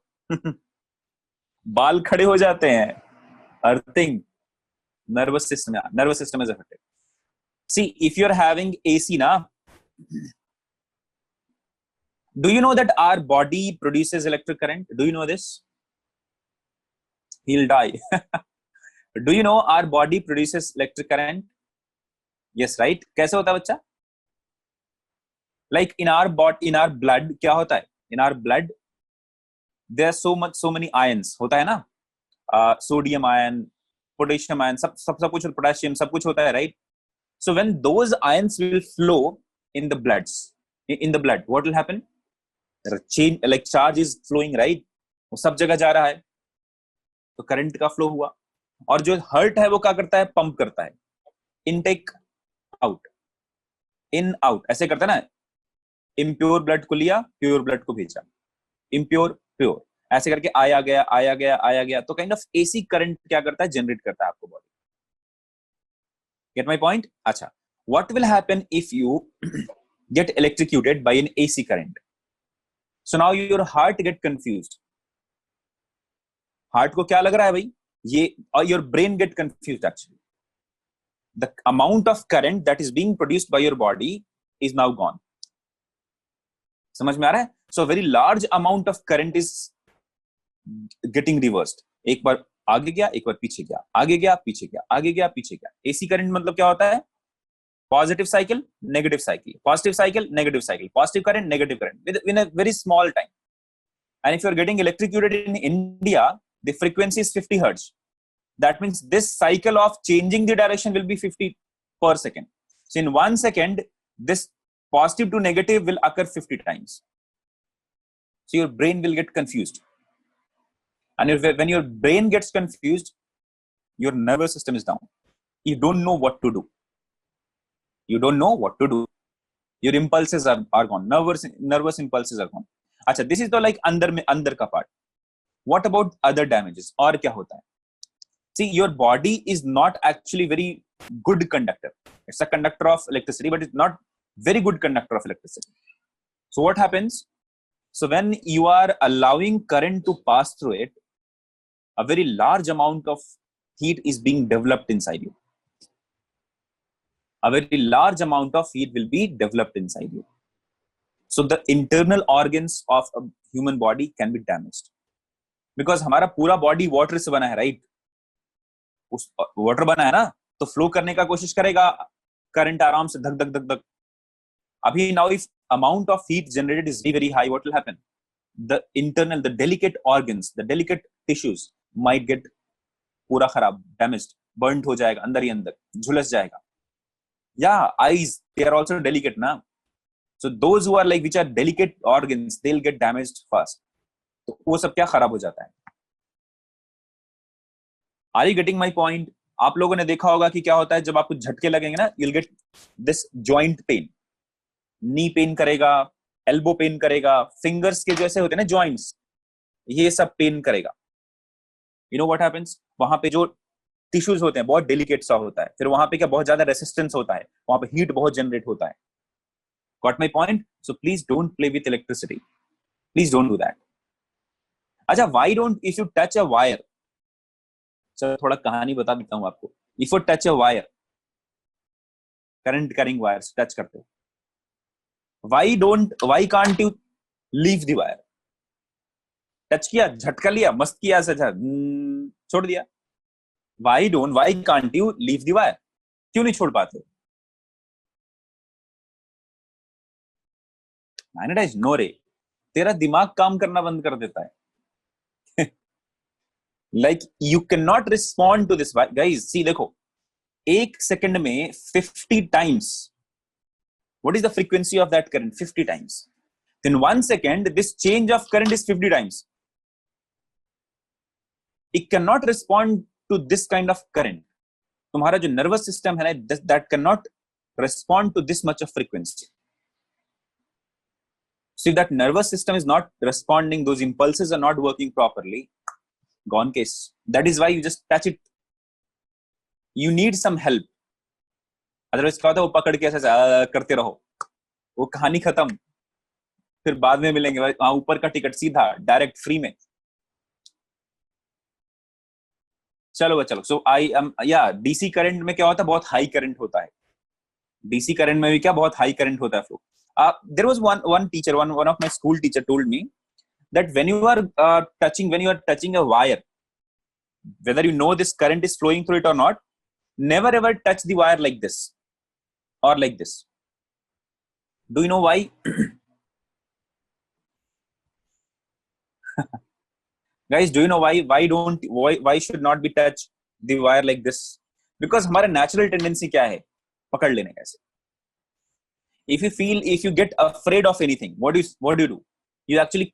बाल खड़े हो जाते हैं, earthing, nervous system is affected. See, if you're having AC na, do you know that our body produces electric current? Do you know this? He'll die. Do you know our body produces electric current? Yes, right? कैसे होता है बच्चा? Like in our blood क्या होता है? In our blood there are so many ions. होता है ना? Sodium ion, potassium ion, सब कुछ, potassium सब कुछ होता है, right? So when those ions will flow in the blood, what will happen? Change, like charge is flowing, right? वो सब जगह जा रहा है, तो करंट का फ्लो हुआ. और जो हर्ट है वो क्या करता है? पंप करता है. इनटेक आउट, इन आउट, ऐसे करता है ना. इम्प्योर ब्लड को लिया, प्योर ब्लड को भेजा, इम्प्योर प्योर, ऐसे करके आया गया. तो काइंड ऑफ एसी करंट क्या करता है? जनरेट करता है आपको बॉडी. Get my point? अच्छा, what will happen if you get electrocuted by an AC current? So now your heart get confused. Heart को क्या लग रहा है भाई ये, or your brain get confused actually. The amount of current that is being produced by your body is now gone. समझ में आ रहा है? So a very large amount of current is getting reversed. एक बार आगे गया, एक बार पीछे गया, आगे गया, पीछे गया, आगे गया, पीछे गया. AC करंट मतलब क्या होता है? Positive cycle, negative cycle, positive cycle, negative cycle, positive current, negative current within a very small time. And if you're getting electrocuted in India, the frequency is 50 hertz. That means this cycle of changing the direction will be 50 per second. So in 1 second, this positive to negative will occur 50 times. So your brain will get confused. And when your brain gets confused, your nervous system is down. You don't know what to do. You don't know what to do. Your impulses are gone. Nervous impulses are gone. Achha, this is the like under ka part. What about other damages? Or kya hota hai? See, your body is not actually very good conductor. It's a conductor of electricity, but it's not very good conductor of electricity. So what happens? So when you are allowing current to pass through it, a very large amount of heat is being developed inside you. A very large amount of heat will be developed inside you. So the internal organs of a human body can be damaged. Because हमारा पूरा body water से बना है, right? उस water बना है ना, तो flow करने का कोशिश करेगा, current आराम से धक धक धक धक. अभी now if amount of heat generated is very, very high, what will happen? The internal, the delicate organs, the delicate tissues might get पूरा खराब, damaged, burnt हो जाएगा, अंदर ही अंदर, झुलस जाएगा. Yeah, eyes, they are also delicate now. So those who are like, which are delicate organs, they'll get damaged fast. तो वो सब क्या खराब हो जाता है. Are you getting my point? आप लोगों ने देखा होगा कि क्या होता है जब आपको झटके लगेंगे ना, you'll get this joint pain. Knee pain करेगा, elbow pain करेगा, fingers के जैसे होते हैं ना joints, ये सब pain करेगा. You know what happens? वहां पे जो टिश्यूज होते हैं बहुत डेलिकेट सा होता है, फिर वहां पे क्या बहुत ज्यादा रेसिस्टेंस होता है, वहां पे हीट बहुत जनरेट होता है. Got my point? So please don't play with electricity. Please don't do that. अच्छा, why don't, if you touch a wire, चलो थोड़ा कहानी बता देता हूँ आपको. If you touch a wire, current carrying wires touch करते हो, why can't you leave the wire? Touch किया, झटका लिया, मस्त किया, सजा छोड़ दिया. Why can't you leave the wire? क्यों नहीं छोड़ पाते? मैग्नेटाइज नो रे, तेरा दिमाग काम करना बंद कर देता है. Like you cannot respond to this. Guys, see, देखो, एक सेकंड में 50 times. What is the frequency of that current? 50 times. In 1 second, this change of current is 50 times. It cannot respond to this kind of current. तुम्हारा जो nervous system है ना, that cannot respond to this much of frequency. So if that nervous system is not responding, those impulses are not working properly, gone case. That is why you just touch it. You need some help. Otherwise क्या होता है, वो पकड़ के ऐसे करते रहो, वो कहानी खत्म, फिर बाद में मिलेंगे. वहां ऊपर का टिकट सीधा डायरेक्ट फ्री में. चलो. सो डीसी करंट में क्या होता है, बहुत हाई करंट होता है. डीसी करंट में भी क्या बहुत हाई करंट होता है flow. There was one teacher, one of my school teacher told me that when you are touching a wire, whether you know this current is flowing through it or not, never ever touch the wire like this or like this. Do you know why? Guys, do you know why should not be touch the wire like this? Because हमारा natural tendency क्या है, पकड़ लेने का ऐसे. If you get afraid of anything, what do you do? You actually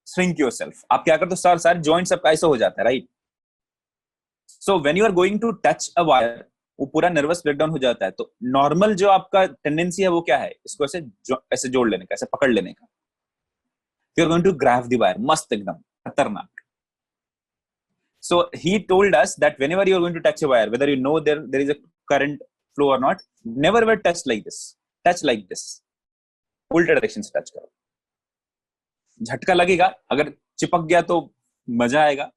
shrink yourself. आप क्या करते हो, सारे joints सब ऐसा हो जाता है, right? So when you are going to touch a wire, वो पूरा nervous breakdown हो जाता है. तो normal जो आपका tendency है वो क्या है, इसको ऐसे जोड़ लेने का, ऐसे पकड़ लेने का. You are going to grab the wire, मस्त एकदम खतरनाक. So he told us that whenever you are going to touch a wire, whether you know there is a current flow or not, never ever touch like this. Touch like this. उल्टे direction से touch करो. झटका लगेगा, अगर चिपक गया तो मजा आएगा,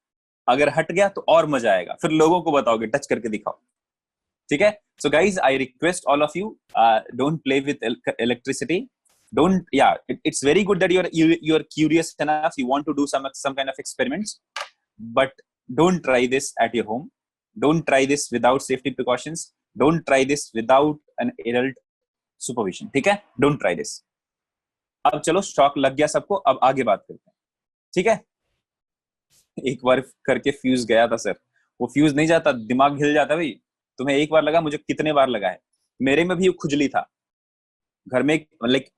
अगर हट गया तो और मजा आएगा, फिर लोगों को बताओगे, टच करके दिखाओ, ठीक है? So guys, I request all of you, don't play with electricity, don't, yeah, it's very good that you're curious enough, you want to do some kind of experiments, but don't try this at your home, don't try this without safety precautions, don't try this without an adult supervision, ठीक है? don't try this. अब चलो, shock लग गया सबको, अब आगे बात करते हैं, ठीक है? एक बार करके फ्यूज गया था सर, वो फ्यूज नहीं जाता, दिमाग हिल जाता भाई। तुम्हें एक बार लगा, मुझे कितने बार लगा है। मेरे में भी खुजली था घर में, लाइक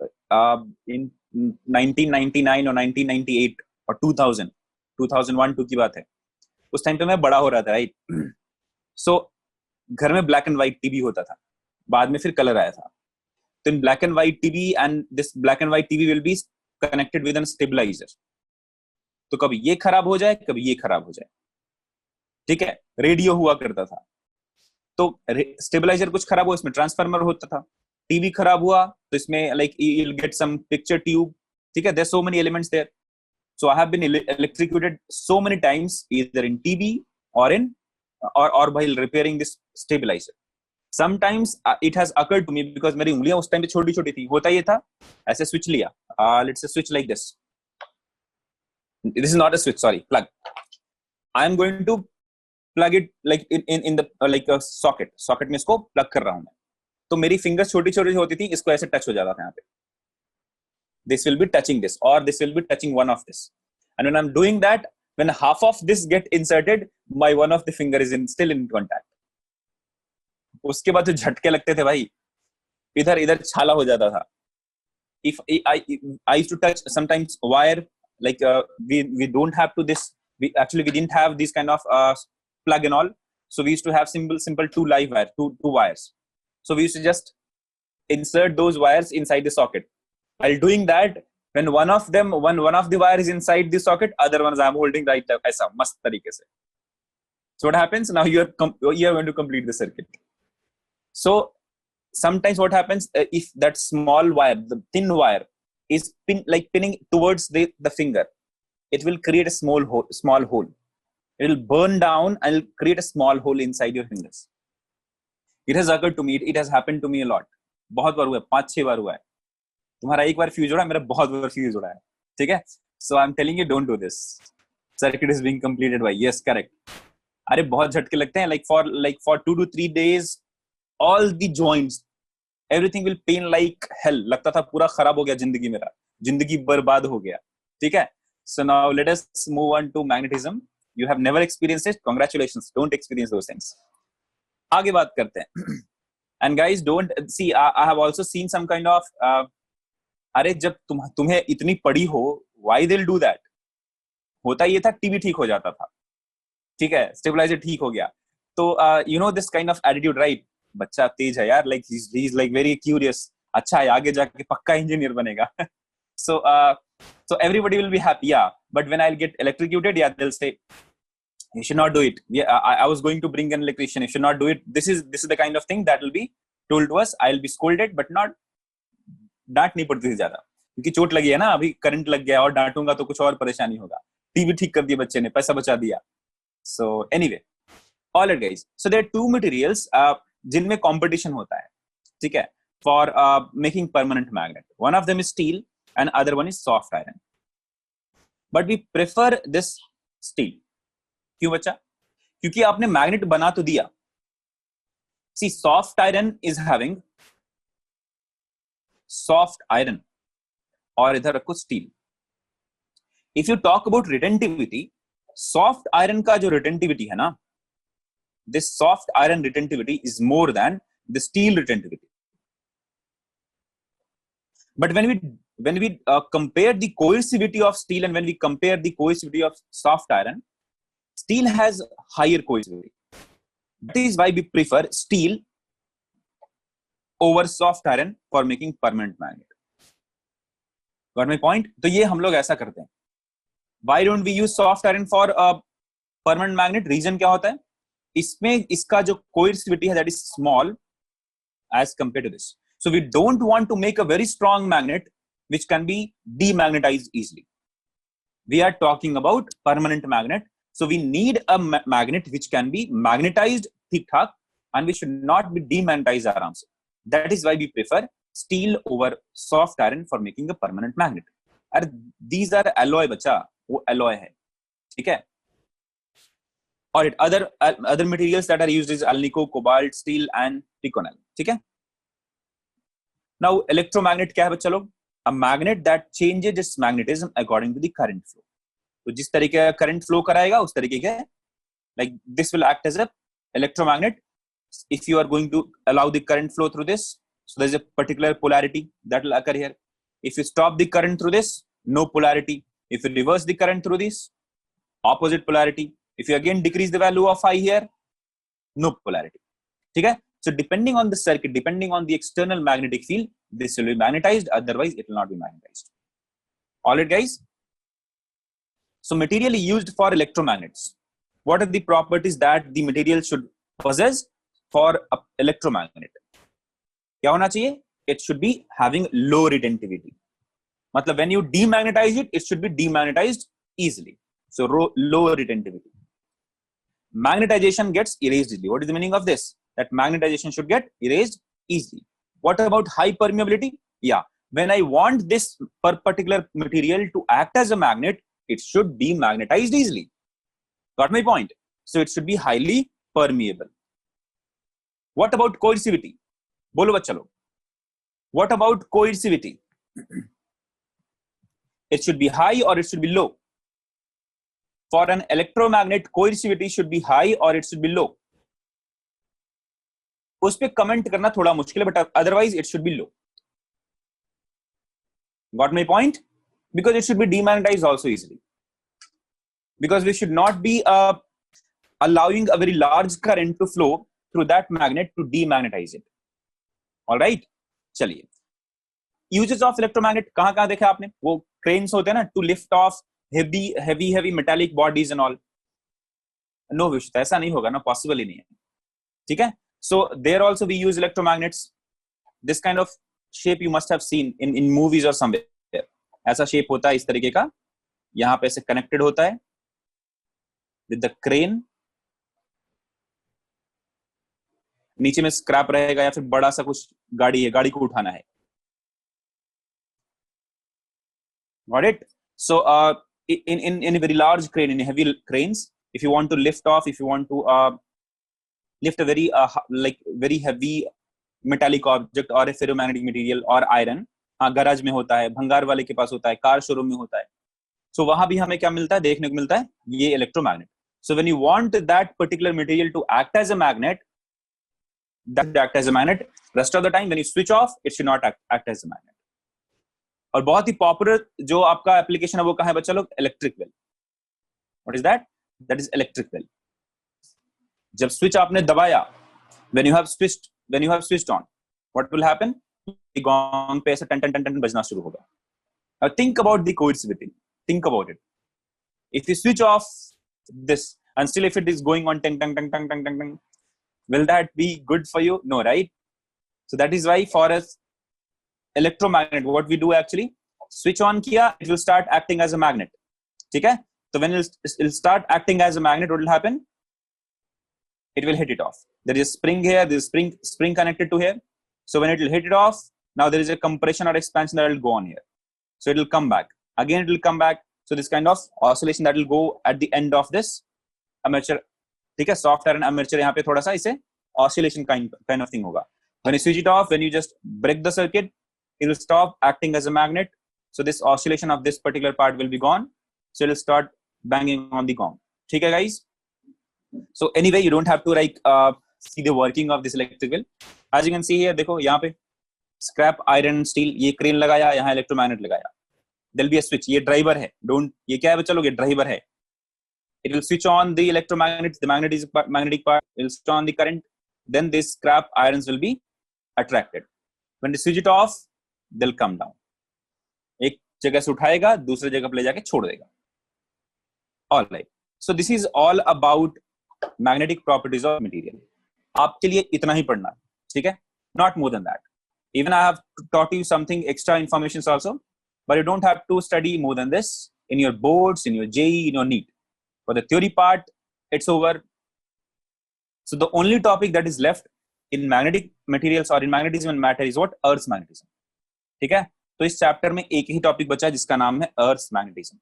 इन 1999 और 1998 और 2000 2001-2 की बात है। उस टाइम पे मैं बड़ा हो रहा था, राइट? सो घर में ब्लैक एंड व्हाइट टीवी होता था, बाद में फिर कलर आया था। तो in black and white TV, and this black and white TV will be connected with an stabiliser. तो कभी ये खराब हो जाए, कभी ये खराब हो जाए, ठीक है? रेडियो हुआ करता था, तो स्टेबलाइजर कुछ खराब हुआ, इसमें ट्रांसफार्मर होता था। टीवी खराब हुआ तो इसमें like you will get some picture tube, ठीक है? There so many elements there. So I have been electrocuted so many times either in TV or in or while repairing this stabilizer. Sometimes it has occurred to me because मेरी उंगलियां उस time पे छोटी छोटी थी, होता ये था, ऐसे स्विच लिया, let's say switch like this, this is not a switch, sorry, plug, I am going to plug it like in the like a socket में इसको plug कर रहा हूं मैं, तो मेरी फिंगर्स छोटी छोटी होती थी, इसको ऐसे टच हो जाता था यहाँ पे, this will be touching this or this will be touching one of this, and when I'm doing that, when half of this get inserted, my one of the finger is still in contact. उसके बाद जो झटके लगते थे भाई, इधर इधर छाला हो जाता था. If I used to touch sometimes wire, like we don't have to this, we didn't have this kind of plug and all, so we used to have simple two live wire, two wires, so we used to just insert those wires inside the socket. While doing that, when one of the wire is inside the socket, other ones I'm holding right ऐसा मस्त तरीके से. So what happens now? You are going to complete the circuit. So sometimes what happens, if that small wire, the thin wire, is pinning towards the finger, it will create a small hole. It will burn down and will create a small hole inside your fingers. It has occurred to me. It has happened to me a lot. बहुत बार हुआ है, 5-6 बार हुआ है. तुम्हारा एक बार fuse उड़ा, मेरा बहुत बार फ्यूज उड़ा है, ठीक है? So I'm telling you, don't do this. Circuit is being completed by, yes, correct. अरे बहुत झटके लगते हैं, like for 2 to 3 days, all the joints, everything will pain like hell. लगता था पूरा खराब हो गया जिंदगी मेरा, जिंदगी बर्बाद हो गया, ठीक है? So now let us move on to magnetism. You have never experienced it. Congratulations. Don't experience those things. आगे बात करते हैं. And guys, don't see. I have also seen some kind of. अरे जब तुम्हें इतनी पड़ी हो, why they'll do that? होता ये था, टीवी ठीक हो जाता था, ठीक है? स्टेबलाइजर ठीक हो गया, तो you know this kind of attitude, right? बच्चा तेज है यार, like he's like very curious. अच्छा है, आगे जाके पक्का इंजीनियर बनेगा. So everybody will be happy, yeah. But when I'll get electrocuted, yeah, they'll say, you should not do it. Yeah, I was going to bring an electrician. You should not do it. This is the kind of thing that will be told to us. I'll be scolded, but not डांट नहीं पड़ती थी ज्यादा, क्योंकि चोट लगी है ना, अभी करंट लग गया और डांटूंगा तो कुछ और परेशानी होगा. टीवी ठीक कर दिया बच्चे ने, पैसा बचा दिया. So anyway, all right guys. So there are two materials जिनमें कंपटीशन होता है, ठीक है, for making permanent magnet. One of them is steel and other one is soft iron. But we prefer this steel. क्यों बच्चा? क्योंकि आपने magnet बना तो दिया. See, soft iron is having soft iron, और इधर रखो steel. If you talk about retentivity, soft iron का जो retentivity है ना, this soft iron retentivity is more than the steel retentivity. But when we compare the coercivity of steel and when we compare the coercivity of soft iron, steel has higher coercivity. That is why we prefer steel over soft iron for making permanent magnet. Got my point? तो ये हम लोग ऐसा करते हैं. Why don't we use soft iron for permanent magnet? Reason क्या होता है? इसमें इसका जो coercivity है, that is small as compared to this. So we don't want to make a very strong magnet which can be demagnetized easily. We are talking about permanent magnet. So we need a magnet which can be magnetized ठीक ठाक and we should not be demagnetized आराम से. That is why we prefer steel over soft iron for making a permanent magnet. And these are alloy बच्चा, वो alloy है, ठीक है. Or other materials that are used is alnico, cobalt, steel and triconel, ठीक है. Now electromagnet क्या है बच्चा लोग? A magnet that changes its magnetism according to the current flow. तो जिस तरीके का करंट फ्लो कराएगा उस तरीके के, like this will act as a electromagnet. If you are going to allow the current flow through this, so there is a particular polarity that will occur here. If you stop the current through this, no polarity. If you reverse the current through this, opposite polarity. If you again decrease the value of I here, no polarity. ठीक है? So depending on the circuit, depending on the external magnetic field, this will be magnetized. Otherwise, it will not be magnetized. All right, guys. So material used for electromagnets. What are the properties that the material should possess for an electromagnet? क्या होना चाहिए? It should be having low retentivity. मतलब when you demagnetize it, it should be demagnetized easily. So low retentivity. Magnetization gets erased easily. What is the meaning of this? That magnetization should get erased easily. What about high permeability? Yeah. When I want this particular material to act as a magnet, it should be magnetized easily. Got my point? So it should be highly permeable. What about coercivity? Bolo bachcha log. What about coercivity? It should be high or it should be low. For an electromagnet, coercivity should be high or it should be low. उस पे comment करना थोड़ा मुश्किल है, but otherwise it should be low. Got my point? Because it should be demagnetized also easily. Because we should not be allowing a very large current to flow through that magnet to demagnetize it. All right? चलिए. Uses of electromagnet कहाँ देखे आपने? वो cranes होते हैं ना, to lift off heavy metallic bodies and all. No wish, ऐसा नहीं होगा ना, possible ही नहीं है. ठीक है? So there also we use electromagnets. This kind of shape you must have seen in movies or somewhere. ऐसा shape होता है इस तरीके का, यहाँ पे ऐसे connected होता है with the crane. नीचे में scrap रहेगा या फिर बड़ा सा कुछ गाड़ी है, गाड़ी को उठाना है. Got it? So in a very large crane, in heavy cranes, if you want to lift off, if you want to lift a very heavy metallic object or a ferromagnetic material or iron, हाँ garage में होता है, भंगार वाले के पास होता है, car showroom में होता है. So वहां भी हमें क्या मिलता है, देखने को मिलता है ये electromagnet. So when you want that particular material to act as a magnet, that act as a magnet. Rest of the time when you switch off, it should not act as a magnet. और बहुत ही popular जो आपका application है वो कहाँ है बच्चा लोग? Electric well. What is that? That is electric well. जब स्विच आपने दबाया, when you have switched on, what will happen? Gong पे ऐसे टन टन टन टन बजना शुरू होगा. Now think about the coercivity. Think about it. If you switch off this and still if it is going on tang tang tang tang tang tang, will that be good for you? No, right? So that is why for us electromagnet, what we do actually, switch on kiya, it will start acting as a magnet. ठीक है? So when it will start acting as a magnet, what will happen? It will hit it off. There is a spring here, there is spring connected to here. So when it will hit it off, now there is a compression or expansion that will go on here. So it will come back. Again, it will come back. So this kind of oscillation that will go at the end of this armature. ठीक है? Soft iron armature यहाँ पे थोड़ा सा इसे oscillation kind of thing होगा. When you switch it off, when you just break the circuit, it will stop acting as a magnet. So this oscillation of this particular part will be gone. So it will start banging on the gong. ठीक है guys? So anyway, you don't have to like see the working of this electrical. As you can see here, देखो यहाँ पे scrap iron steel, ये crane लगाया, यहाँ electromagnet लगाया. There'll be a switch. ये driver है. Don't, ये क्या है बच्चा लोग? ये driver है. It will switch on the electromagnet, the magnetic part. It will switch on the current. Then these scrap irons will be attracted. When they switch it off, they'll come down. एक जगह से उठाएगा, दूसरे जगह पे ले जाके छोड़ देगा. All right. So this is all about magnetic properties of material. आपके लिए इतना ही पढ़ना, ठीक है? Not more than that. Even I have taught you something extra information also, but you don't have to study more than this. in your boards, in your JEE, in your NEET. For the theory part, it's over. So the only topic that is left in magnetic materials or in magnetism and matter is what? Earth's magnetism. ठीक है? तो इस chapter में एक ही topic बचा है जिसका नाम है Earth's magnetism.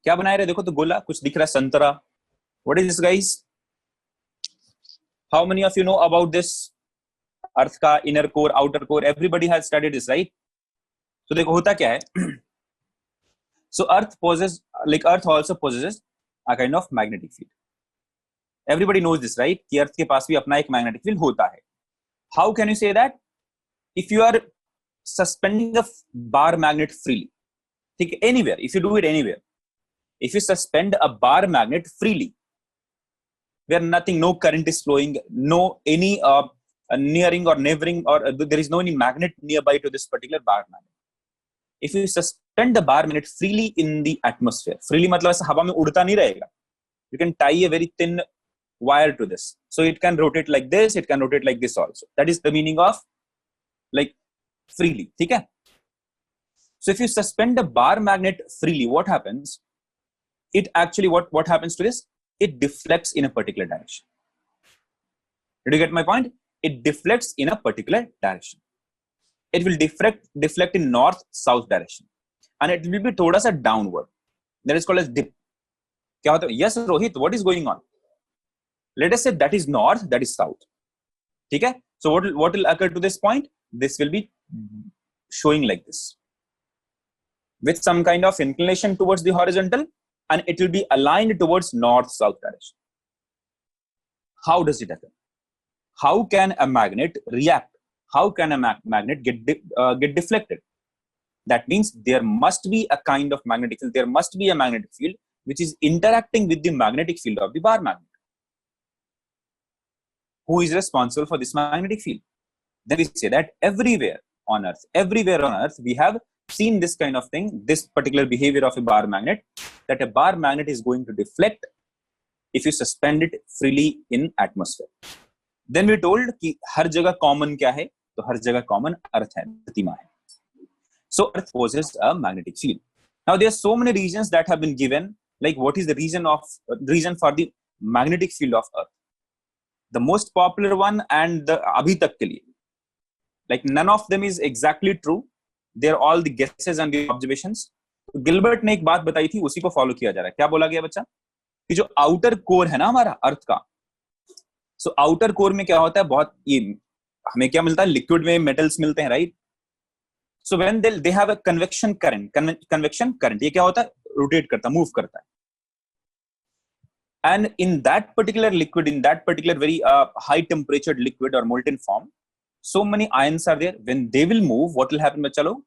क्या बनाए रहे? देखो तो गोला कुछ दिख रहा है, संतरा. What is this, guys? How many of you know about this? Earth का inner core, outer core. Everybody has studied this, right? So देखो होता क्या है? So Earth also possesses a kind of magnetic field. Everybody knows this, right? कि Earth के पास भी अपना एक magnetic field होता है. How can you say that? If you are suspending a bar magnet freely, think anywhere, if you do it anywhere, if you suspend a bar magnet freely, where nothing, no current is flowing, no any nearing or neighboring, or there is no any magnet nearby to this particular bar magnet. If you suspend the bar magnet freely in the atmosphere, freely मतलब ऐसा हवा में उड़ता नहीं रहेगा. You can tie a very thin wire to this, so it can rotate like this, it can rotate like this also. That is the meaning of like freely. ठीक है? So if you suspend the bar magnet freely, what happens? It actually what happens to this? It deflects in a particular direction. Did you get my point? It deflects in a particular direction. It will deflect in north-south direction, and it will be thoda sa downward. That is called as dip. क्या होता है? Yes, Rohit, what is going on? Let us say that is north, that is south. ठीक है? So what will occur to this point? This will be showing like this, with some kind of inclination towards the horizontal, and it will be aligned towards north-south direction. How does it happen? How can a magnet react? How can a magnet get deflected? That means there must be a kind of magnetic field. There must be a magnetic field which is interacting with the magnetic field of the bar magnet. Who is responsible for this magnetic field? Then we say that everywhere on Earth, we have seen this kind of thing, this particular behavior of a bar magnet, that a bar magnet is going to deflect if you suspend it freely in atmosphere. Then we told कि हर जगह common क्या है? तो हर जगह common Earth है, प्रतिमा है. So Earth possesses a magnetic field. Now there are so many reasons that have been given. Like what is the reason for the magnetic field of Earth? The most popular one and the अभी तक के लिए, like none of them is exactly true. They're all the guesses and the observations. तो Gilbert ने एक बात बताई थी, उसी को फॉलो किया जा रहा है. क्या बोला गया बच्चा? कि जो आउटर कोर है ना हमारा अर्थ का, सो आउटर कोर में क्या होता है? बहुत ये हमें क्या मिलता है? लिक्विड में मेटल्स मिलते हैं, right? So when they have a convection current, ये क्या होता है? रोटेट करता, मूव करता है. And in that particular liquid, in that particular very high temperatured liquid or molten form, so many ions are there. When they will move, what will happen, bachcha log?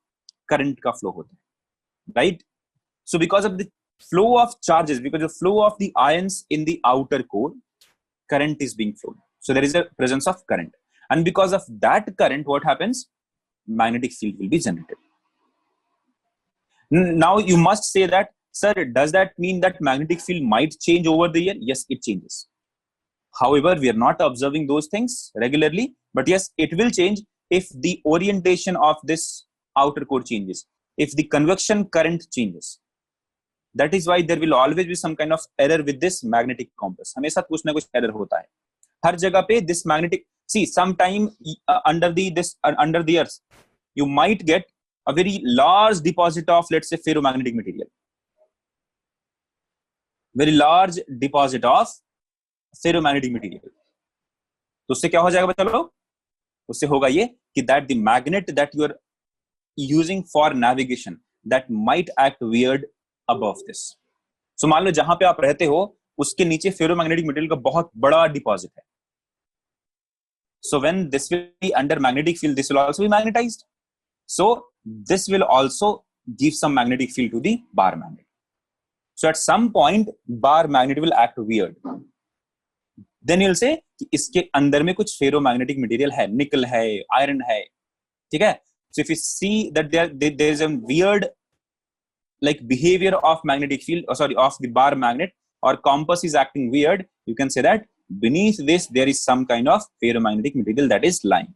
Current ka flow hota hai, right? So because of the flow of charges, because of the flow of the ions in the outer core, current is being flowed. So there is a presence of current, and because of that current, what happens? Magnetic field will be generated. Now you must say that, sir, does that mean that magnetic field might change over the year? Yes, it changes. However, we are not observing those things regularly, but yes, it will change if the orientation of this outer core changes, if the convection current changes. That is why there will always be some kind of error with this magnetic compass. हमेशा कुछ ना कुछ error होता है. हर जगह पे this magnetic, see, sometime under the earth, you might get a very large deposit of, let's say, ferromagnetic material. Very large deposit of ferromagnetic material. तो उससे क्या हो जाएगा बच्चा लोग? उससे होगा ये कि that the magnet that you are using for navigation, that might act weird above this. So मान लो जहां पे आप रहते हो उसके नीचे ferromagnetic material का बहुत बड़ा डिपॉजिट है. So when this will be under magnetic field, this will also be magnetized. So this will also give some magnetic field to the bar magnet. So at some point, bar magnet will act weird. Then you'll say कि इसके अंदर में कुछ ferromagnetic material है, nickel है, iron है, ठीक है? So if you see that there is a weird like behavior of magnetic field, of the bar magnet, or compass is acting weird, you can say that beneath this there is some kind of ferromagnetic material that is lying.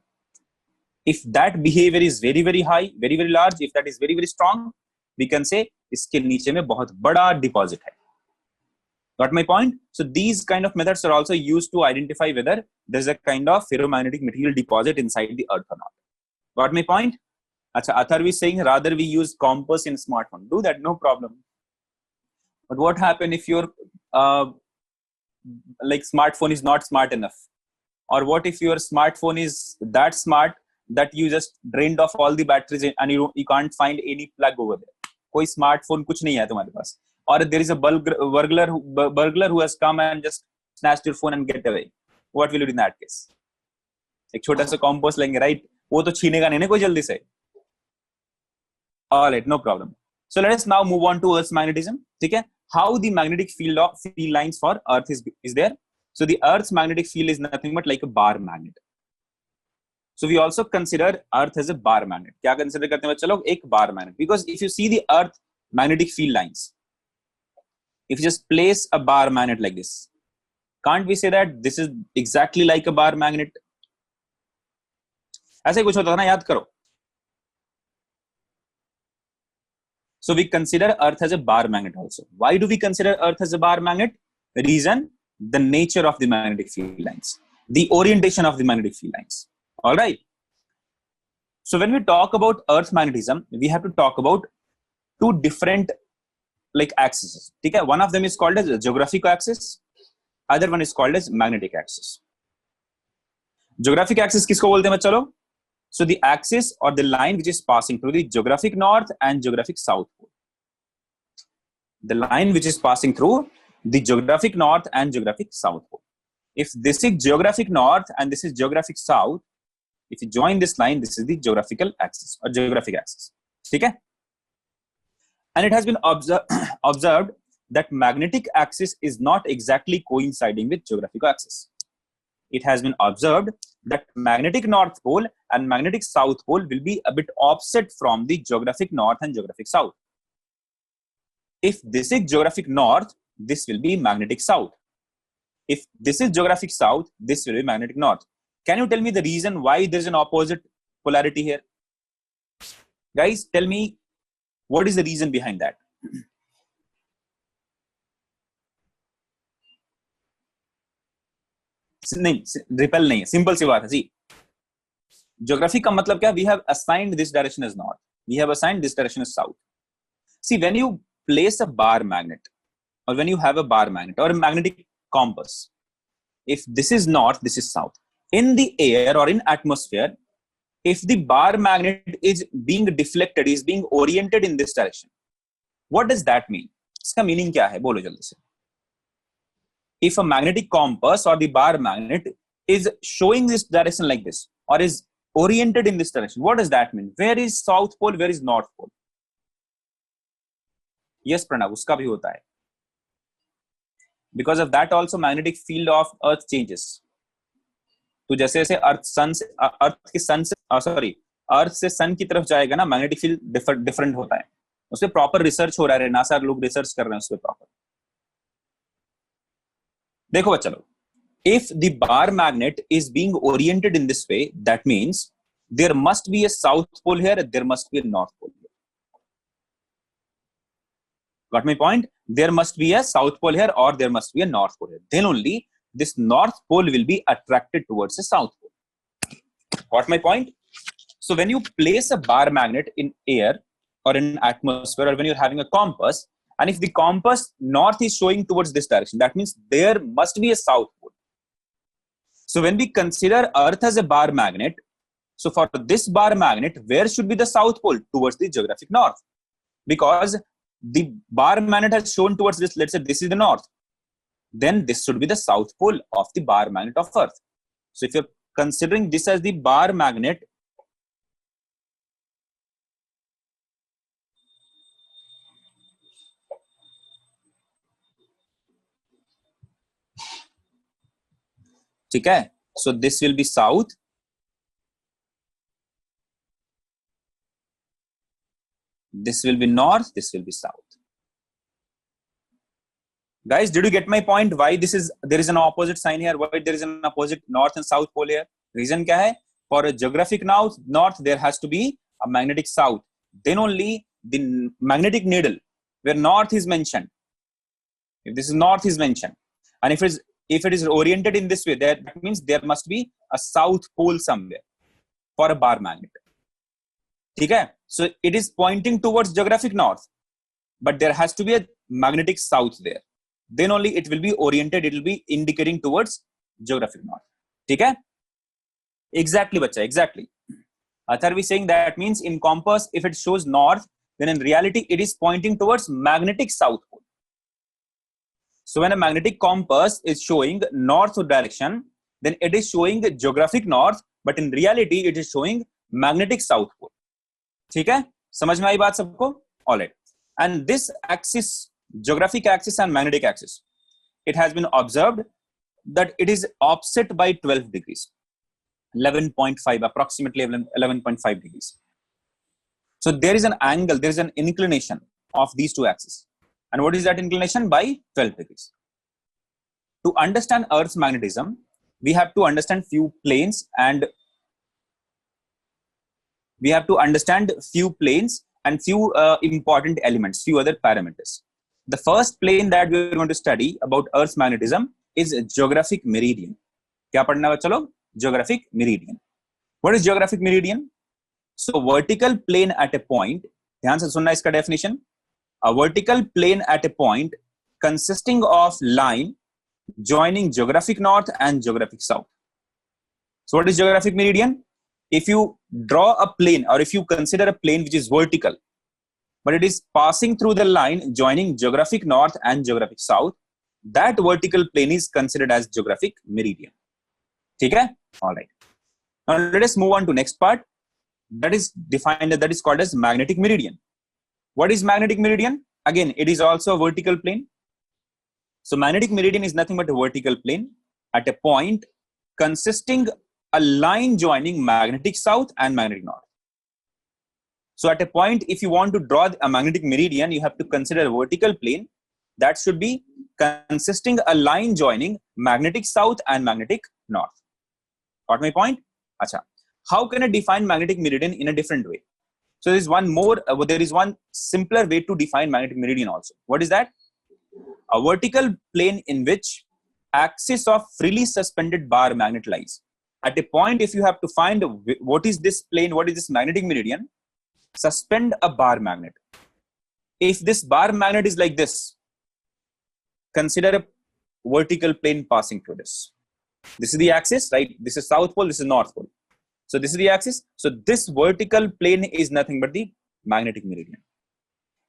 If that behavior is very, very high, very, very large, if that is very, very strong, we can say इसके नीचे में बहुत बड़ा deposit है. Got my point? So these kind of methods are also used to identify whether there's a kind of ferromagnetic material deposit inside the earth or not. Got my point? Acha, Atharv is saying rather we use compass in smartphone. Do that, no problem. But what happen if your like smartphone is not smart enough? Or what if your smartphone is that smart that you just drained off all the batteries and you can't find any plug over there? कोई smartphone कुछ नहीं है तुम्हारे पास. Or there is a burglar who has come and just snatched your phone and get away. What will you do in that case? एक छोटा सा compass लेंगे, right? वो तो छीनेगा नहीं ना कोई जल्दी से. All right, no problem. So let us now move on to Earth's magnetism. ठीक है? How the magnetic field lines for Earth is there? So the Earth's magnetic field is nothing but like a bar magnet. So we also consider Earth as a bar magnet. क्या consider करते हैं बच्चे लोग? एक bar magnet. Because if you see the Earth magnetic field lines, if you just place a bar magnet like this, can't we say that this is exactly like a bar magnet? ऐसे कुछ होता था ना, याद करो. So we consider Earth as a bar magnet also. Why do we consider Earth as a bar magnet? The reason, the nature of the magnetic field lines, the orientation of the magnetic field lines. All right. So when we talk about Earth magnetism, we have to talk about two different like axes. Okay? One of them is called as a geographic axis. Other one is called as magnetic axis. Geographic axis किसको बोलते हैं बच्चों लोग? So the axis or the line which is passing through the geographic north and geographic south pole. The line which is passing through the geographic north and geographic south pole. If this is geographic north and this is geographic south, if you join this line, this is the geographical axis or geographic axis. Okay? And it has been observed that magnetic axis is not exactly coinciding with geographic axis. It has been observed that magnetic north pole and magnetic south pole will be a bit offset from the geographic north and geographic south. If this is geographic north, this will be magnetic south. If this is geographic south, this will be magnetic north. Can you tell me the reason why there is an opposite polarity here? Guys, tell me what is the reason behind that? नहीं, repel नहीं है, simple सी बात है जी. Geography का मतलब क्या? We have assigned this direction as north, we have assigned this direction as south. See when you place a bar magnet or when you have a bar magnet or a magnetic compass, if this is north, this is south, in the air or in atmosphere, if the bar magnet is being deflected, is being oriented in this direction, what does that mean? इसका meaning क्या है? बोलो जल्दी से. If a magnetic compass or the bar magnet is showing this direction like this or is oriented in this direction, what does that mean? Where is south pole, where is north pole? Yes, Pranav, उसका भी होता है. Because of that also magnetic field of earth changes. तो जैसे जैसे अर्थ से सन की तरफ जाएगा ना, मैग्नेटिक फील्ड डिफरेंट होता है. उस पर प्रॉपर रिसर्च हो रहा है, नासा लोग रिसर्च कर रहे हैं उस पर प्रॉपर. देखो बच्चा लोग, if the bar magnet is being oriented in this way, that means there must be a south pole here, there must be a north pole here. Got my point? There must be a south pole here or there must be a north pole here. Then only this north pole will be attracted towards the south pole. Got my point? So when you place a bar magnet in air or in atmosphere, or when you're having a compass, and if the compass north is showing towards this direction, that means there must be a south pole. So when we consider Earth as a bar magnet, so for this bar magnet, where should be the south pole? Towards the geographic north. Because the bar magnet has shown towards this, let's say this is the north, then this should be the south pole of the bar magnet of Earth. So if you're considering this as the bar magnet, ठीक है, so this will be south, this will be north, this will be south. Guys, did you get my point? Why there is an opposite sign here? Why there is an opposite north and south pole here? Reason क्या है? For a geographic north, there has to be a magnetic south. Then only the magnetic needle where north is mentioned, if this is north is mentioned, and if it is oriented in this way, that means there must be a south pole somewhere for a bar magnet. ठीक है? So it is pointing towards geographic north, but there has to be a magnetic south there. Then only it will be oriented, it will be indicating towards geographic north. ठीक है? Exactly, bacha, exactly. Are we saying that means in compass, if it shows north, then in reality it is pointing towards magnetic south pole. So when a magnetic compass is showing north direction, then it is showing the geographic north, but in reality it is showing magnetic south pole. ठीक है? समझ में आई बात सबको? All right. And this axis, geographic axis and magnetic axis, it has been observed that it is offset by 12 degrees. 11.5, approximately 11.5 degrees. So there is an angle, there is an inclination of these two axes. And what is that inclination? By 12 degrees. To understand Earth's magnetism, we have to understand few planes and few important elements, few other parameters. The first plane that we are going to study about Earth's magnetism is geographic meridian. क्या पढ़ना है चलो? Geographic meridian. What is geographic meridian? So vertical plane at a point, ध्यान से सुनना इसका definition. A vertical plane at a point consisting of line joining geographic north and geographic south. So what is geographic meridian? If you draw a plane, or if you consider a plane which is vertical, but it is passing through the line joining geographic north and geographic south, that vertical plane is considered as geographic meridian. ठीक है? All right. Now let us move on to next part. That is defined, that is called as magnetic meridian. What is magnetic meridian? Again, it is also a vertical plane. So magnetic meridian is nothing but a vertical plane at a point consisting a line joining magnetic south and magnetic north. So at a point, if you want to draw a magnetic meridian, you have to consider a vertical plane that should be consisting a line joining magnetic south and magnetic north. Got my point? Acha. How can I define magnetic meridian in a different way? So there is one simpler way to define magnetic meridian also. What is that? A vertical plane in which axis of freely suspended bar magnet lies. At a point, if you have to find what is this plane, what is this magnetic meridian, suspend a bar magnet. If this bar magnet is like this, consider a vertical plane passing through this. This is the axis, right? This is south pole, this is north pole. So this is the axis. So this vertical plane is nothing but the magnetic meridian.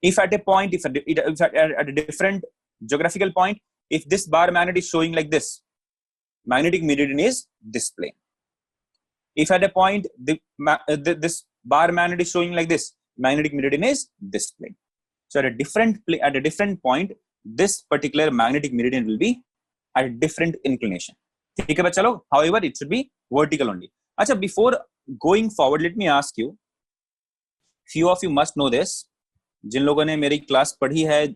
If at a point, if at a different geographical point, if this bar magnet is showing like this, magnetic meridian is this plane. If at a point this bar magnet is showing like this, magnetic meridian is this plane. So at a different point, this particular magnetic meridian will be at a different inclination. ठीक है बच्चा लोग? However, it should be vertical only. अच्छा, before going forward, let me ask you. Few of you must know this. जिन लोगों ने मेरी class पढ़ी है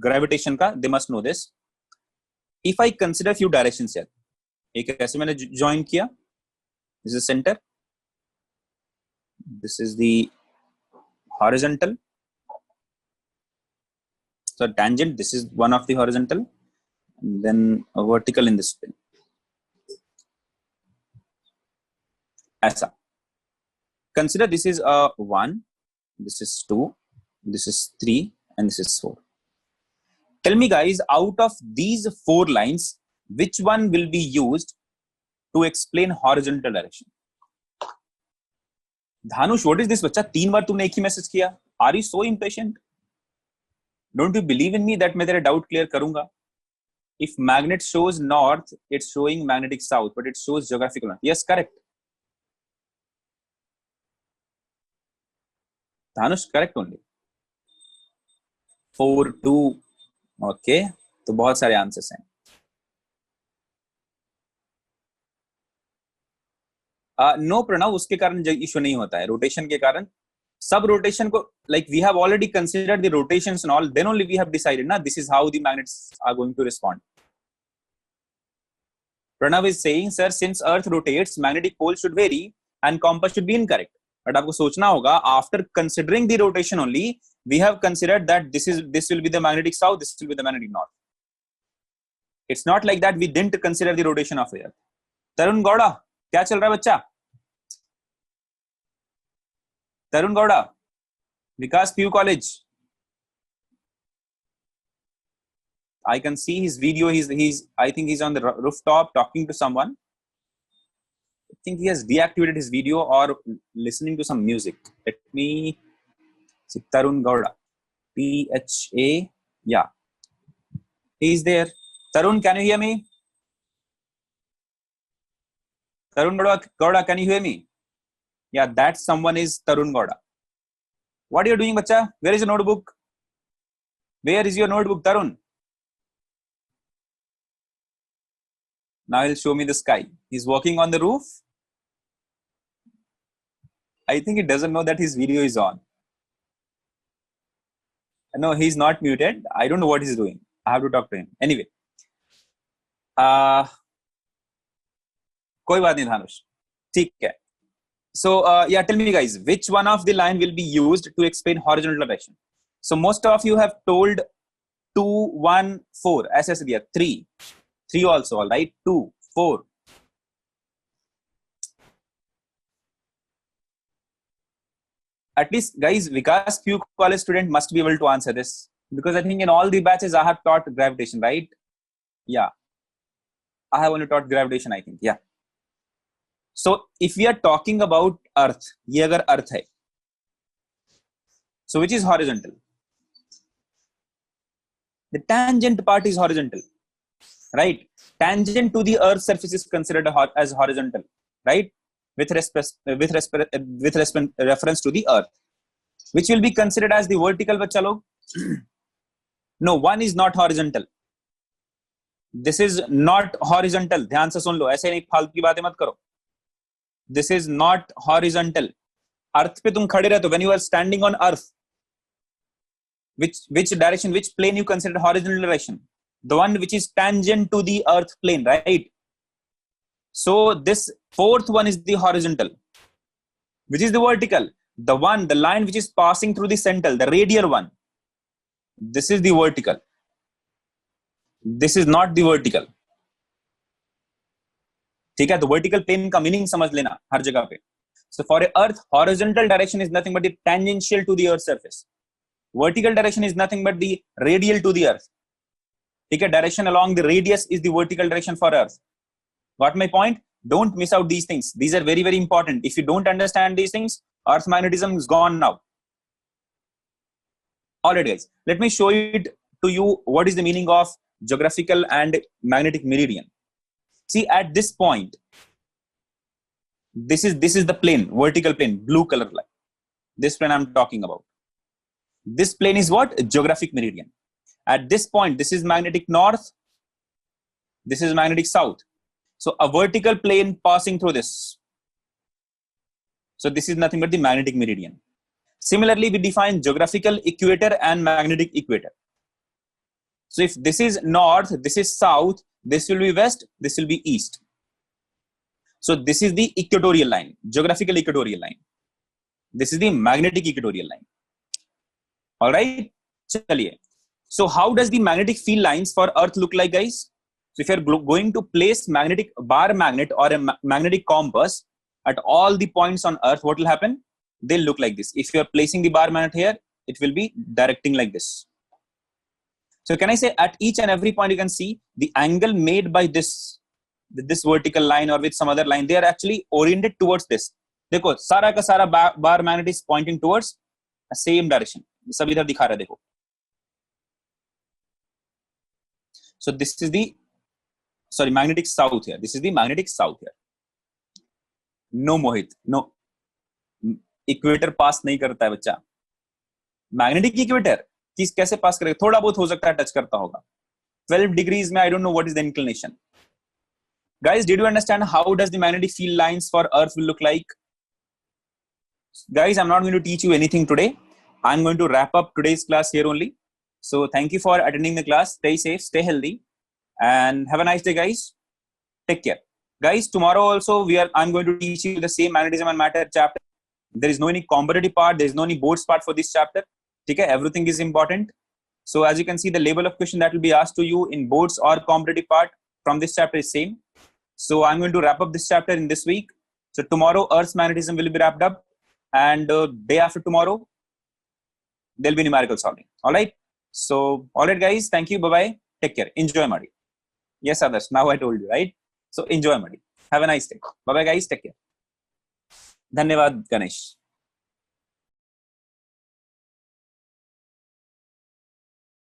gravitation का, they must know this. If I consider few directions here, एक ऐसे मैंने join किया. This is center. This is the horizontal. So tangent, this is one of the horizontal, and then a vertical in this plane. ऐसा. Consider this is a 1, this is 2, this is 3, and this is 4. Tell me guys, out of these 4 lines, which one will be used to explain horizontal direction? Dhanush, what is this बच्चा? 3 बार तुमने एक ही message किया. Are you so impatient? Don't you believe in me that मैं तेरा doubt clear करूंगा? If magnet shows north, it's showing magnetic south, but it shows geographical north. Yes, correct. Dhanush, correct only. 4, 2. Okay. तो बहुत सारे answers हैं. No Pranav, उसके कारण issue नहीं होता है. रोटेशन के कारण, सब रोटेशन को, like we have already considered the rotations and all, then only we have decided na this is how the magnets are going to respond. Pranav is saying, sir, since earth rotates, magnetic pole should vary and compass should be incorrect. But आपको सोचना होगा, after considering the rotation only, we have considered that this will be the magnetic south, this will be the magnetic north. It's not like that we didn't consider the rotation of Earth. Tarun Gowda, क्या चल रहा है बच्चा? Tarun Gowda, Vikas PU College. I can see his video. I think he's on the rooftop talking to someone. I think he has deactivated his video or listening to some music. Let me see. Tarun Gowda, PHA. Yeah, he's there. Tarun, can you hear me? Tarun Gowda, can you hear me? Yeah, that someone is Tarun Gowda. What are you doing, bacha? Where is your notebook? Where is your notebook, Tarun? Now he'll show me the sky. He's walking on the roof. I think he doesn't know that his video is on. No, he's not muted. I don't know what he's doing. I have to talk to him. Anyway. कोई बात नहीं धानुष, ठीक है. So yeah, tell me guys, which one of the line will be used to explain horizontal direction? So most of you have told 2, 1, 4. ऐसे ऐसे दिया 3 also, all right. 2, 4. At least guys, Vikas PU College student must be able to answer this, because I think in all the batches I have taught gravitation, right? Yeah, I have only taught gravitation, I think. Yeah. So if we are talking about Earth, ये अगर Earth है, so which is horizontal? The tangent part is horizontal, right? Tangent to the Earth's surface is considered as horizontal, right? With reference to the Earth, which will be considered as the vertical. बच्चा लोग, no, one is not horizontal. This is not horizontal. ध्यान से सुन लो, ऐसे नहीं फालतू की बातें मत करो. This is not horizontal. Earth पे तुम खड़े रहते हो. When you are standing on Earth, which direction, which plane you consider horizontal direction? The one which is tangent to the Earth plane, right? So this fourth one is the horizontal. Which is the vertical? The line which is passing through the center, the radial one. This is the vertical. This is not the vertical. ठीक है, तो vertical plane का meaning समझ लेना हर जगह पे. So for a earth, horizontal direction is nothing but the tangential to the earth surface. Vertical direction is nothing but the radial to the earth. ठीक है, direction along the radius is the vertical direction for earth. Got my point? Don't miss out these things. These are very, very important. If you don't understand these things, Earth magnetism is gone now. Alright guys, let me show it to you what is the meaning of geographical and magnetic meridian. See, at this point, this is the plane, vertical plane, blue color line. This plane I'm talking about. This plane is what? Geographic meridian. At this point, this is magnetic north. This is magnetic south. So a vertical plane passing through this. So this is nothing but the magnetic meridian. Similarly, we define geographical equator and magnetic equator. So if this is north, this is south, this will be west, this will be east. So this is the equatorial line, geographical equatorial line. This is the magnetic equatorial line. All right. So how does the magnetic field lines for Earth look like, guys? So if you're going to place magnetic bar magnet or a magnetic compass at all the points on Earth, what will happen? They'll look like this. If you're placing the bar magnet here, it will be directing like this. So can I say at each and every point you can see the angle made by this vertical line or with some other line, they are actually oriented towards this. देखो सारा का सारा bar magnet is pointing towards the same direction. सब इधर दिखा रहा है देखो. So this is the magnetic south here. This is the magnetic south here. No Mohit, no. Equator pass नहीं करता है बच्चा. मैग्नेटिक इक्वेटर किस कैसे पास करेगा? थोड़ा बहुत हो सकता है टच करता होगा. 12 degrees में I don't know what is the inclination. Guys, did you understand how does the magnetic field lines for Earth will look like? Guys, I'm not going to teach you anything today. I'm going to wrap up today's class here only. So thank you for attending the class. Stay safe, stay healthy, and have a nice day, guys. Take care. Guys, tomorrow also I'm going to teach you the same magnetism and matter chapter. There is no any competitive part. There is no any boards part for this chapter. ठीक है, everything is important. So as you can see, the level of question that will be asked to you in boards or competitive part from this chapter is same. So I'm going to wrap up this chapter in this week. So tomorrow Earth's magnetism will be wrapped up, and day after tomorrow there'll be numerical solving. All right. So all right guys, thank you, bye bye, take care, enjoy Madi. Yes others, now I told you, right? So enjoy Madi, have a nice day, bye bye guys, take care. धन्यवाद गणेश.